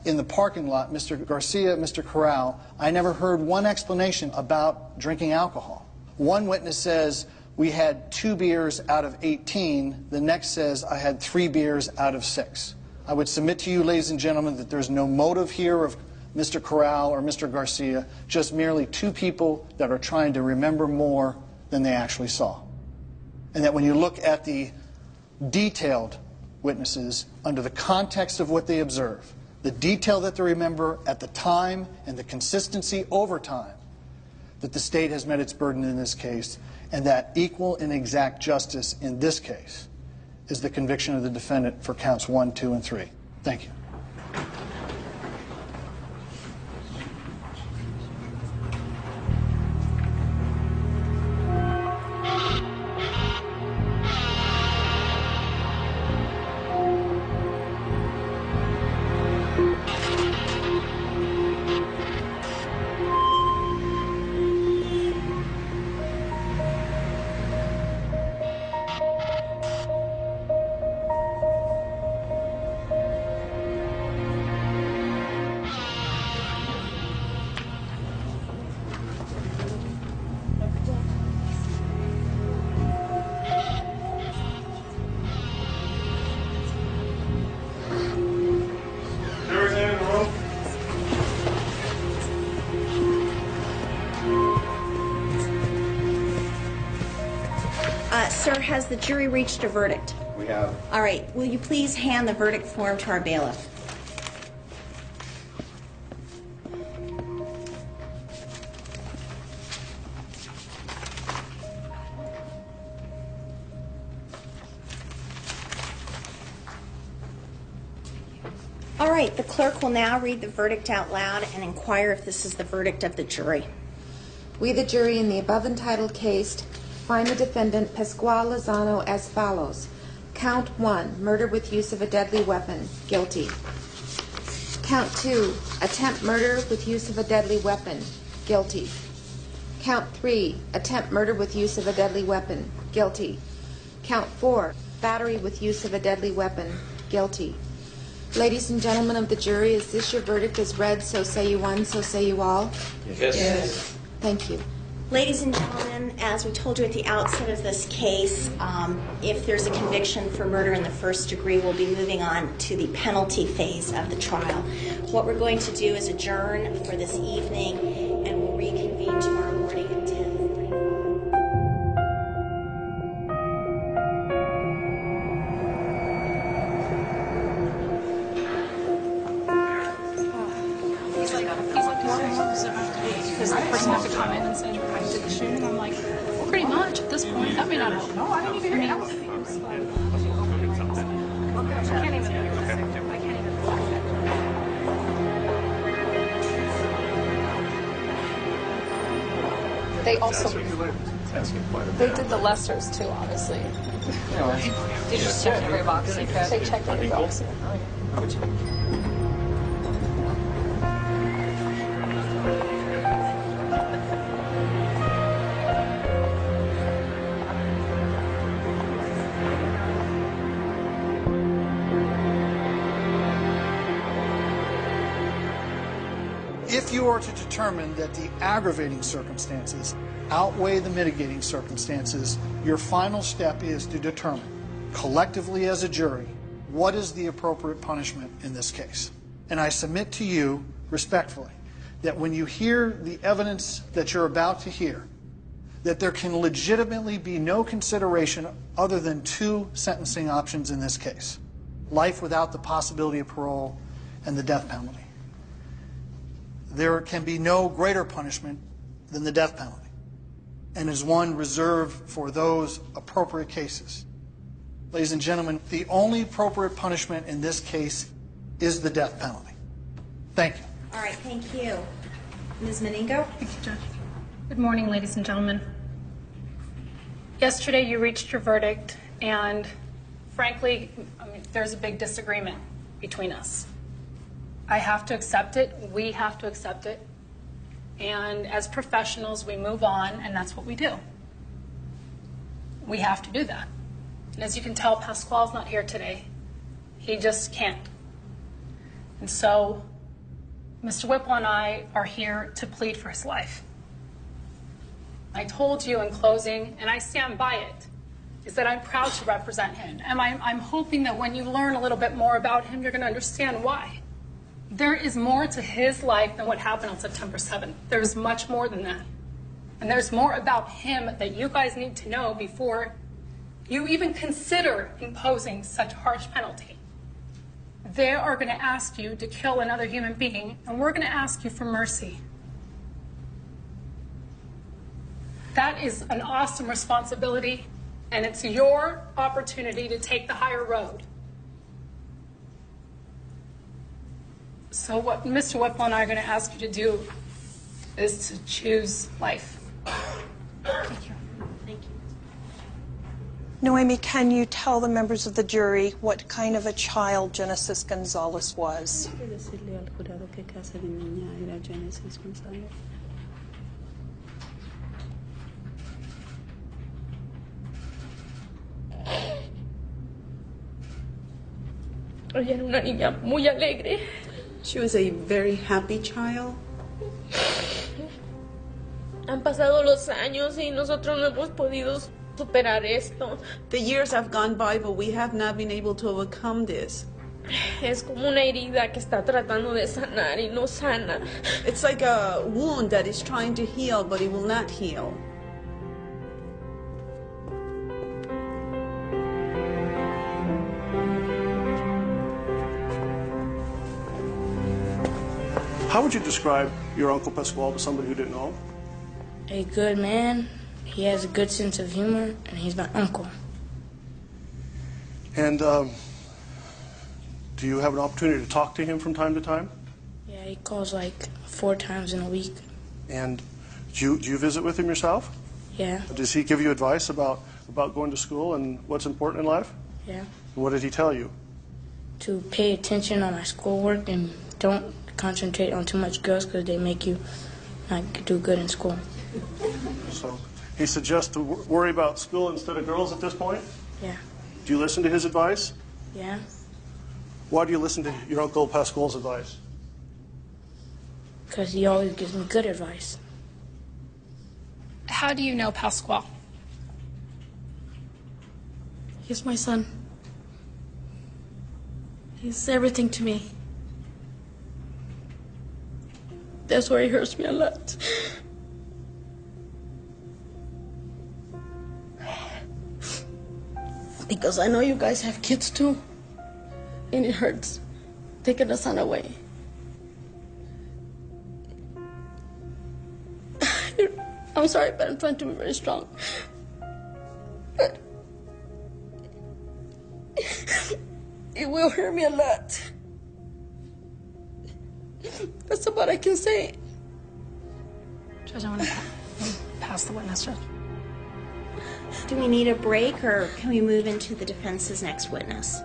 in the parking lot, Mr. Garcia, Mr. Corral, I never heard one explanation about drinking alcohol. One witness says, we had 2 beers out of 18. The next says, I had 3 beers out of 6. I would submit to you, ladies and gentlemen, that there's no motive here of Mr. Corral or Mr. Garcia, just merely two people that are trying to remember more than they actually saw. And that when you look at the detailed witnesses under the context of what they observe, the detail that they remember at the time and the consistency over time, that the state has met its burden in this case, and that equal and exact justice in this case is the conviction of the defendant for counts 1, 2, and 3. Thank you. Sir, has the jury reached a verdict? We have. All right. Will you please hand the verdict form to our bailiff? All right. The clerk will now read the verdict out loud and inquire if this is the verdict of the jury. We, the jury, in the above entitled case, find the defendant, Pascual Lozano, as follows. Count 1, murder with use of a deadly weapon, guilty. Count 2, attempt murder with use of a deadly weapon, guilty. Count 3, attempt murder with use of a deadly weapon, guilty. Count 4, battery with use of a deadly weapon, guilty. Ladies and gentlemen of the jury, is this your verdict as read? So say you one, so say you all? Yes. Thank you. Ladies and gentlemen, as we told you at the outset of this case, if there's a conviction for murder in the first degree, we'll be moving on to the penalty phase of the trial. What we're going to do is adjourn for this evening, and we'll reconvene tomorrow morning at 10. He's like like, he's like, why does it have to be? Because the person has to come in and say, I did the shooting. I'm like, pretty much at this point. That may not help. No, I didn't even hear that. I can't even. They also, they did the Lesters too, obviously. They just checked every box they could. They checked every box. If you are to determine that the aggravating circumstances outweigh the mitigating circumstances, your final step is to determine, collectively as a jury, what is the appropriate punishment in this case. And I submit to you, respectfully, that when you hear the evidence that you're about to hear, that there can legitimately be no consideration other than two sentencing options in this case: life without the possibility of parole and the death penalty. There can be no greater punishment than the death penalty, and is one reserved for those appropriate cases. Ladies and gentlemen, the only appropriate punishment in this case is the death penalty. Thank you. All right, thank you. Ms. Meningo? Thank you, Judge. Good morning, ladies and gentlemen. Yesterday you reached your verdict, and frankly, there's a big disagreement between us. I have to accept it. We have to accept it. And as professionals, we move on, and that's what we do. We have to do that. And as you can tell, Pasquale's not here today. He just can't. And so Mr. Whipple and I are here to plead for his life. I told you in closing, and I stand by it, is that I'm proud to represent him. And I'm hoping that when you learn a little bit more about him, you're going to understand why. There is more to his life than what happened on September 7th. There's much more than that. And there's more about him that you guys need to know before you even consider imposing such a harsh penalty. They are going to ask you to kill another human being, and we're going to ask you for mercy. That is an awesome responsibility, and it's your opportunity to take the higher road. So what Mr. Whipple and I are going to ask you to do is to choose life. Thank you. Thank you. Noemi, can you tell the members of the jury what kind of a child Genesis Gonzalez was? Ella era una niña muy alegre. She was a very happy child. Han pasado los años y nosotros no hemos podido superar esto. The years have gone by, but we have not been able to overcome this. Es como una herida que está tratando de sanar y no sana. It's like a wound that is trying to heal, but it will not heal. How would you describe your Uncle Pasquale to somebody who didn't know him? A good man. He has a good sense of humor, and he's my uncle. And do you have an opportunity to talk to him from time to time? Yeah, he calls like 4 times in a week. And do you visit with him yourself? Yeah. Does he give you advice about going to school and what's important in life? Yeah. And what did he tell you? To pay attention on my schoolwork and don't concentrate on too much girls because they make you not do good in school. So he suggests to worry about school instead of girls at this point? Yeah. Do you listen to his advice? Yeah. Why do you listen to your Uncle Pasquale's advice? Because he always gives me good advice. How do you know Pasquale? He's my son. He's everything to me. That's where he hurts me a lot. Because I know you guys have kids too. And it hurts taking the son away. I'm sorry, but I'm trying to be very strong. But it will hurt me a lot. That's about I can say. Judge, I want to pass the witness, Judge. Do we need a break, or can we move into the defense's next witness?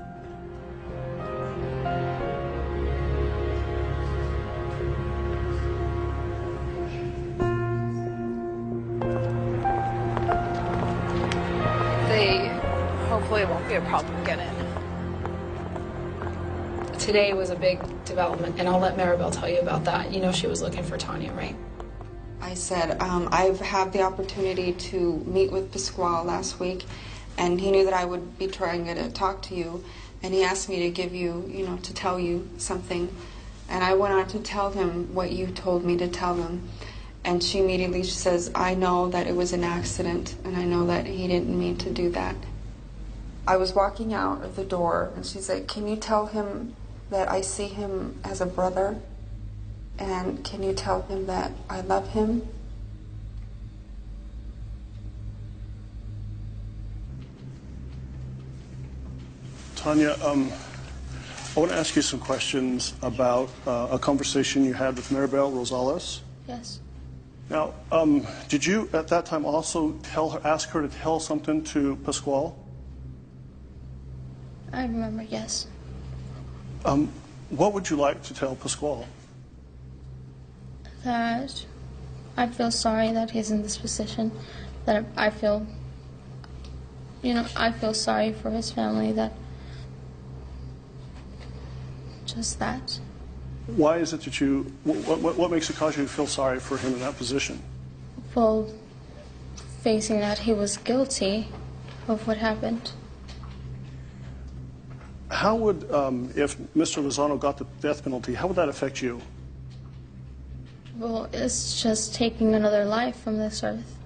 Hopefully it won't be a problem getting in. Today was a big development, and I'll let Maribel tell you about that. You know she was looking for Tanya, right? I said, I've had the opportunity to meet with Pasquale last week, and he knew that I would be trying to talk to you, and he asked me to give you, to tell you something. And I went on to tell him what you told me to tell him. And she immediately says, I know that it was an accident, and I know that he didn't mean to do that. I was walking out of the door, and she's like, can you tell him that I see him as a brother? And can you tell him that I love him? Tanya, I want to ask you some questions about a conversation you had with Maribel Rosales. Yes. Now, did you at that time also ask her to tell something to Pasquale? I remember, yes. What would you like to tell Pasquale? That I feel sorry that he's in this position. That I feel, I feel sorry for his family. That just that. Why is it that you? What makes it cause you to feel sorry for him in that position? Well, facing that he was guilty of what happened. How would, if Mr. Lozano got the death penalty, how would that affect you? Well, it's just taking another life from this earth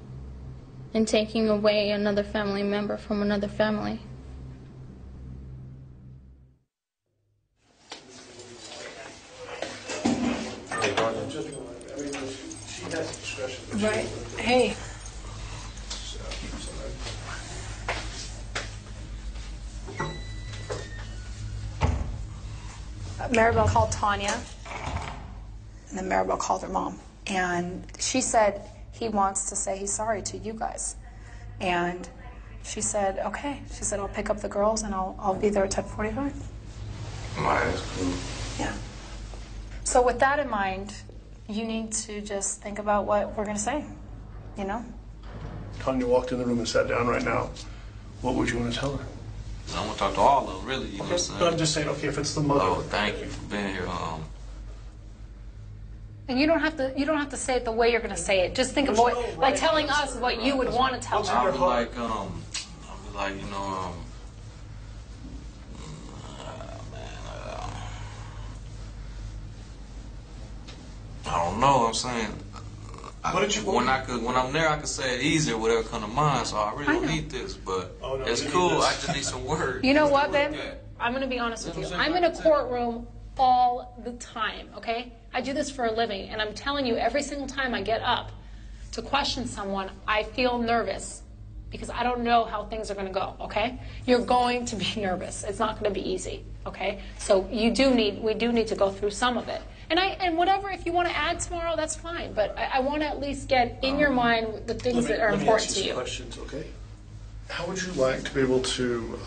and taking away another family member from another family. Right. Hey. Maribel called Tanya, and then Maribel called her mom. And she said he wants to say he's sorry to you guys. And she said, okay. She said, I'll pick up the girls and I'll be there at 10:45. That's cool. Yeah. So with that in mind, you need to just think about what we're going to say, Tanya walked in the room and sat down right now. What would you want to tell her? I want to talk to all of them, really. You know what I'm saying? But I'm just saying, okay, if it's the mother. Oh, thank you for being here. And you don't have to say it the way you're going to say it. Just think of what, like telling us what you would want to tell them. I'll be like, I don't know. I'm saying, when I'm there, I can say it easier, whatever come to mind. So I really don't need this, but it's cool. I just need some words. You know what, Ben? I'm going to be honest with you. I'm in a courtroom all the time, okay? I do this for a living, and I'm telling you, every single time I get up to question someone, I feel nervous because I don't know how things are going to go, okay? You're going to be nervous. It's not going to be easy, okay? So we do need to go through some of it. And whatever, if you want to add tomorrow, that's fine. But I want to at least get in your mind the things that are important to you. Let me ask you some questions, okay? How would you like to be able to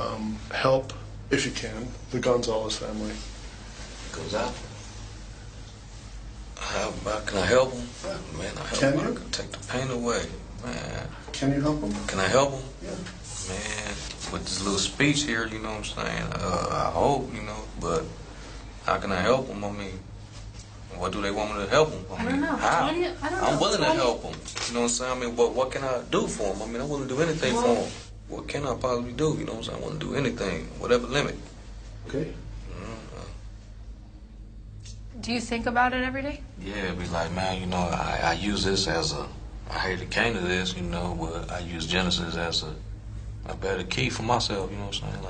help, if you can, the Gonzalez family? Gonzalez? Can I help them? Yeah. Man, I help them. I can take the pain away, man. Can you help them? Can I help them? Yeah. Man, with this little speech here, you know what I'm saying? I hope, but how can I help them? I mean, what do they want me to help them? I don't know. How? I don't know. I'm willing to help them. You know what I'm saying? I mean, but what can I do for them? I mean, I'm willing to do anything for them. What can I possibly do? You know what I'm saying? I want to do anything, whatever limit. Okay. Do you think about it every day? Yeah, be like, man, I use this as I hate it came to this, but I use Genesis as a better key for myself, you know what I'm saying?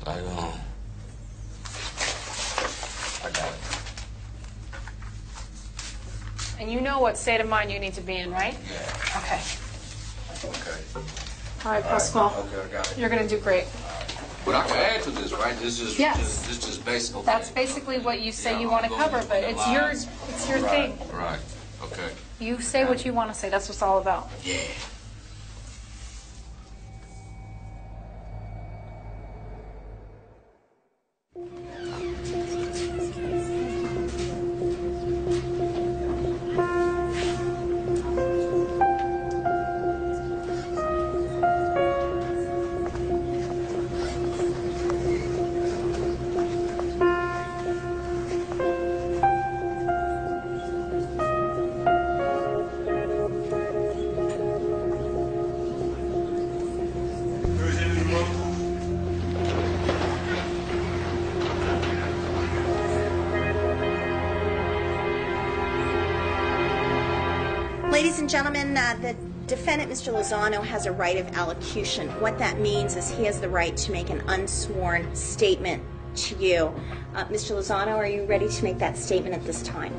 I got it. And you know what state of mind you need to be in, right? Yeah. Okay. Okay. All right, Pasquale. Okay, I got it. You're going to do great. But I can add to this, right? This is Yes. just basic. Okay. That's basically what you say you want to cover, but it's your right, thing. Right. Okay. You say what you want to say. That's what it's all about. Yeah. Ladies and gentlemen, the defendant, Mr. Lozano, has a right of allocution. What that means is he has the right to make an unsworn statement to you. Mr. Lozano, are you ready to make that statement at this time?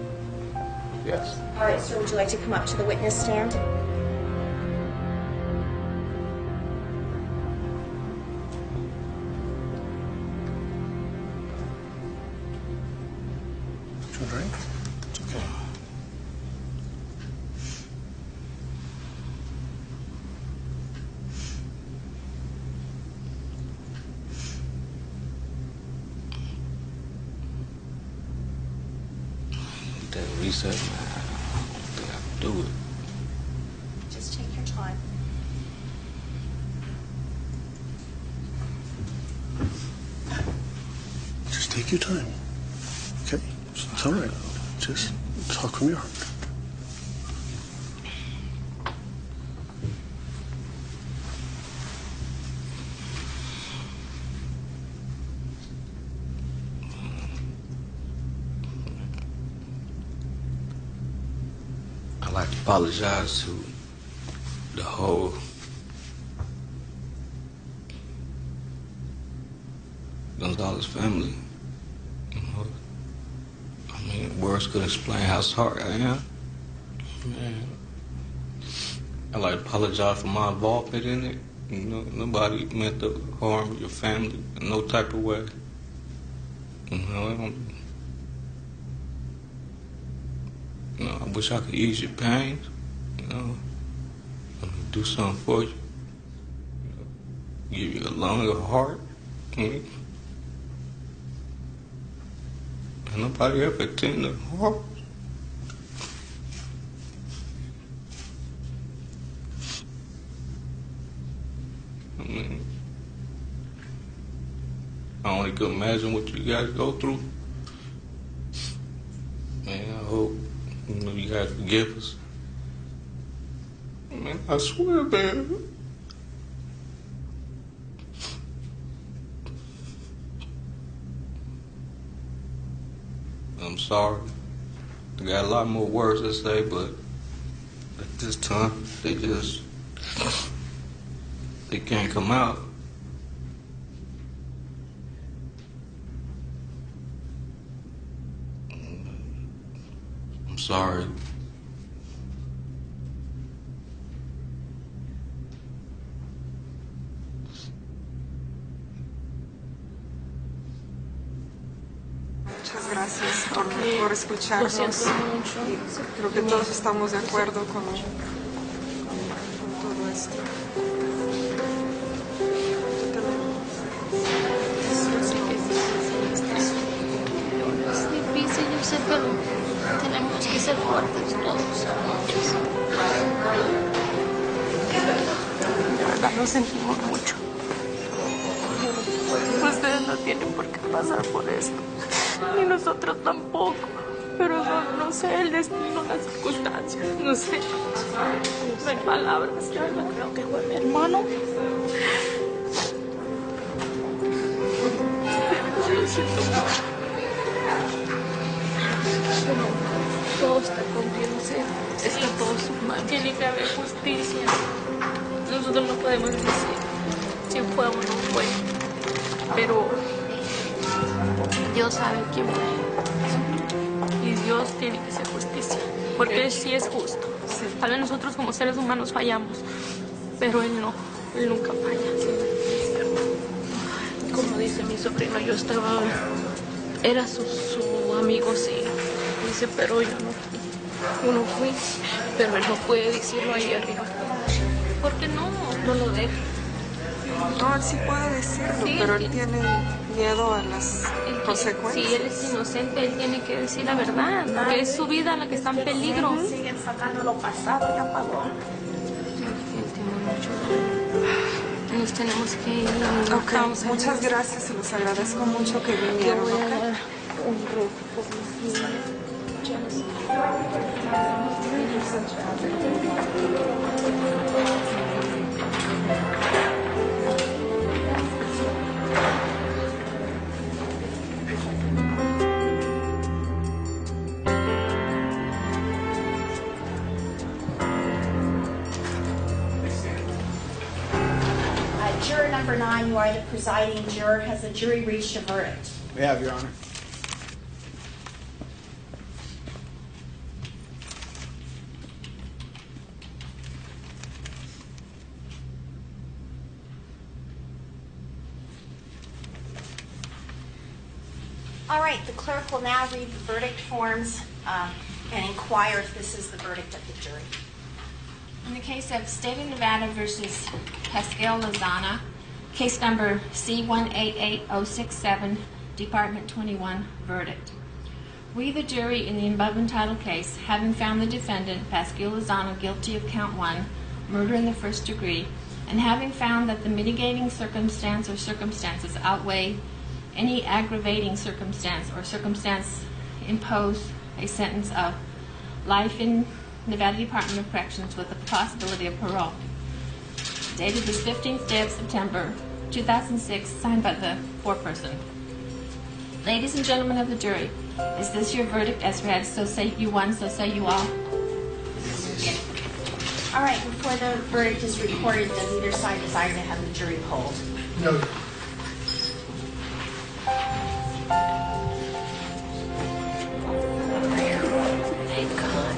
Yes. All right, sir, would you like to come up to the witness stand? Would you drink? It's okay. That reset, man. I don't think I can do it. Just take your time. Just take your time. Okay? It's all right. Just talk from your heart. I'd like to apologize to the whole Gonzalez family. You know, I mean, words could explain how sorry I am. Man, I'd like to apologize for my involvement in it. You know, nobody meant to harm your family in no type of way. You know, I wish I could ease your pain, you know, do something for you, give you a longer heart. And nobody ever intended harm. I mean, I only could imagine what you guys go through. Man, I hope you guys forgive us. Man, I swear, man. I'm sorry. I got a lot more words to say, but at this time, they can't come out. I'm sorry. Muchas gracias por escucharnos. Y creo que todos estamos de acuerdo con todo esto. Es difícil, yo sé, pero tenemos que ser fuertes todos. De verdad lo sentimos mucho. Ustedes no tienen por qué pasar por esto. Ni nosotros tampoco. Pero no sé, el destino, las circunstancias, no sé. No hay palabras, yo no creo que fue mi hermano. Lo siento mucho. Pero todo está con Dios, está todo en sus manos. Tiene que haber justicia. Nosotros no podemos decir si fue o no fue. Pero Dios sabe quién fue. Y Dios tiene que hacer justicia. porque sí es justo. Tal vez nosotros como seres humanos fallamos, pero él no, él nunca falla. Como dice mi sobrino, yo estaba, era su amigo, sí, dice, pero yo no fui, pero él no puede decirlo ahí arriba, porque no lo deja. No, él sí puede decirlo, sí, pero él tiene miedo a las consecuencias. Si él es inocente, él tiene que decir la verdad, porque es su vida la que está en peligro. Siguen sacando lo pasado, ya pagó. Nos tenemos que ir. Ok, muchas gracias, se los agradezco mucho que vinieron. Voy a dar un rojo por Juror number 9, you are the presiding juror. Has the jury reached a verdict? We have, Your Honor. All right, the clerk will now read the verdict forms and inquire if this is the verdict of the jury. In the case of State of Nevada versus Pascal Lozana, case number C188067, Department 21, verdict. We, the jury, in the above entitled case, having found the defendant, Pascal Lozana, guilty of count 1, murder in the first degree, and having found that the mitigating circumstance or circumstances outweigh any aggravating circumstance or circumstance impose a sentence of life in Nevada Department of Corrections with the possibility of parole. Dated this 15th day of September 2006, signed by the foreperson. Ladies and gentlemen of the jury, is this your verdict as read? So say you one, so say you all. All right, before the verdict is recorded, does either side desire to have the jury polled? No. Thank God.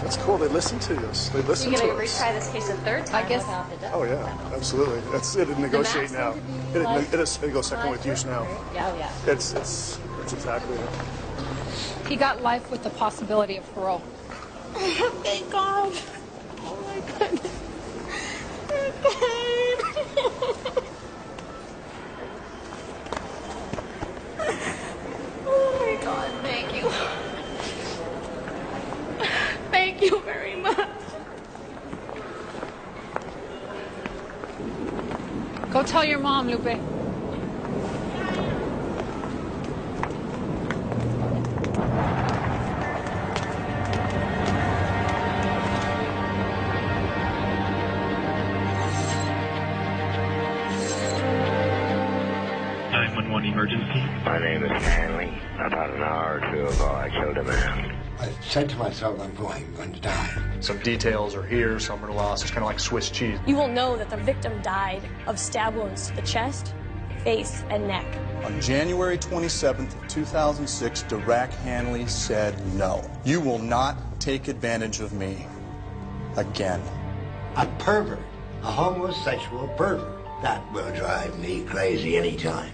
That's cool. They listen to us. They listen to us. You're going to retry this case a third time? I guess. Oh yeah, absolutely. It'd negotiate now. It'd go second with use now. Yeah. It's exactly it. He got life with the possibility of parole. Thank God. Oh my goodness. Oh my God, thank you. Thank you very much. Go tell your mom, Lupe. Emergency. My name is Hanley. About an hour or two ago, I killed a man. I said to myself, I'm going to die. Some details are here, some are lost. It's kind of like Swiss cheese. You will know that the victim died of stab wounds to the chest, face, and neck. On January 27th, 2006, Dirac Hanley said no. You will not take advantage of me again. A pervert, a homosexual pervert. That will drive me crazy anytime.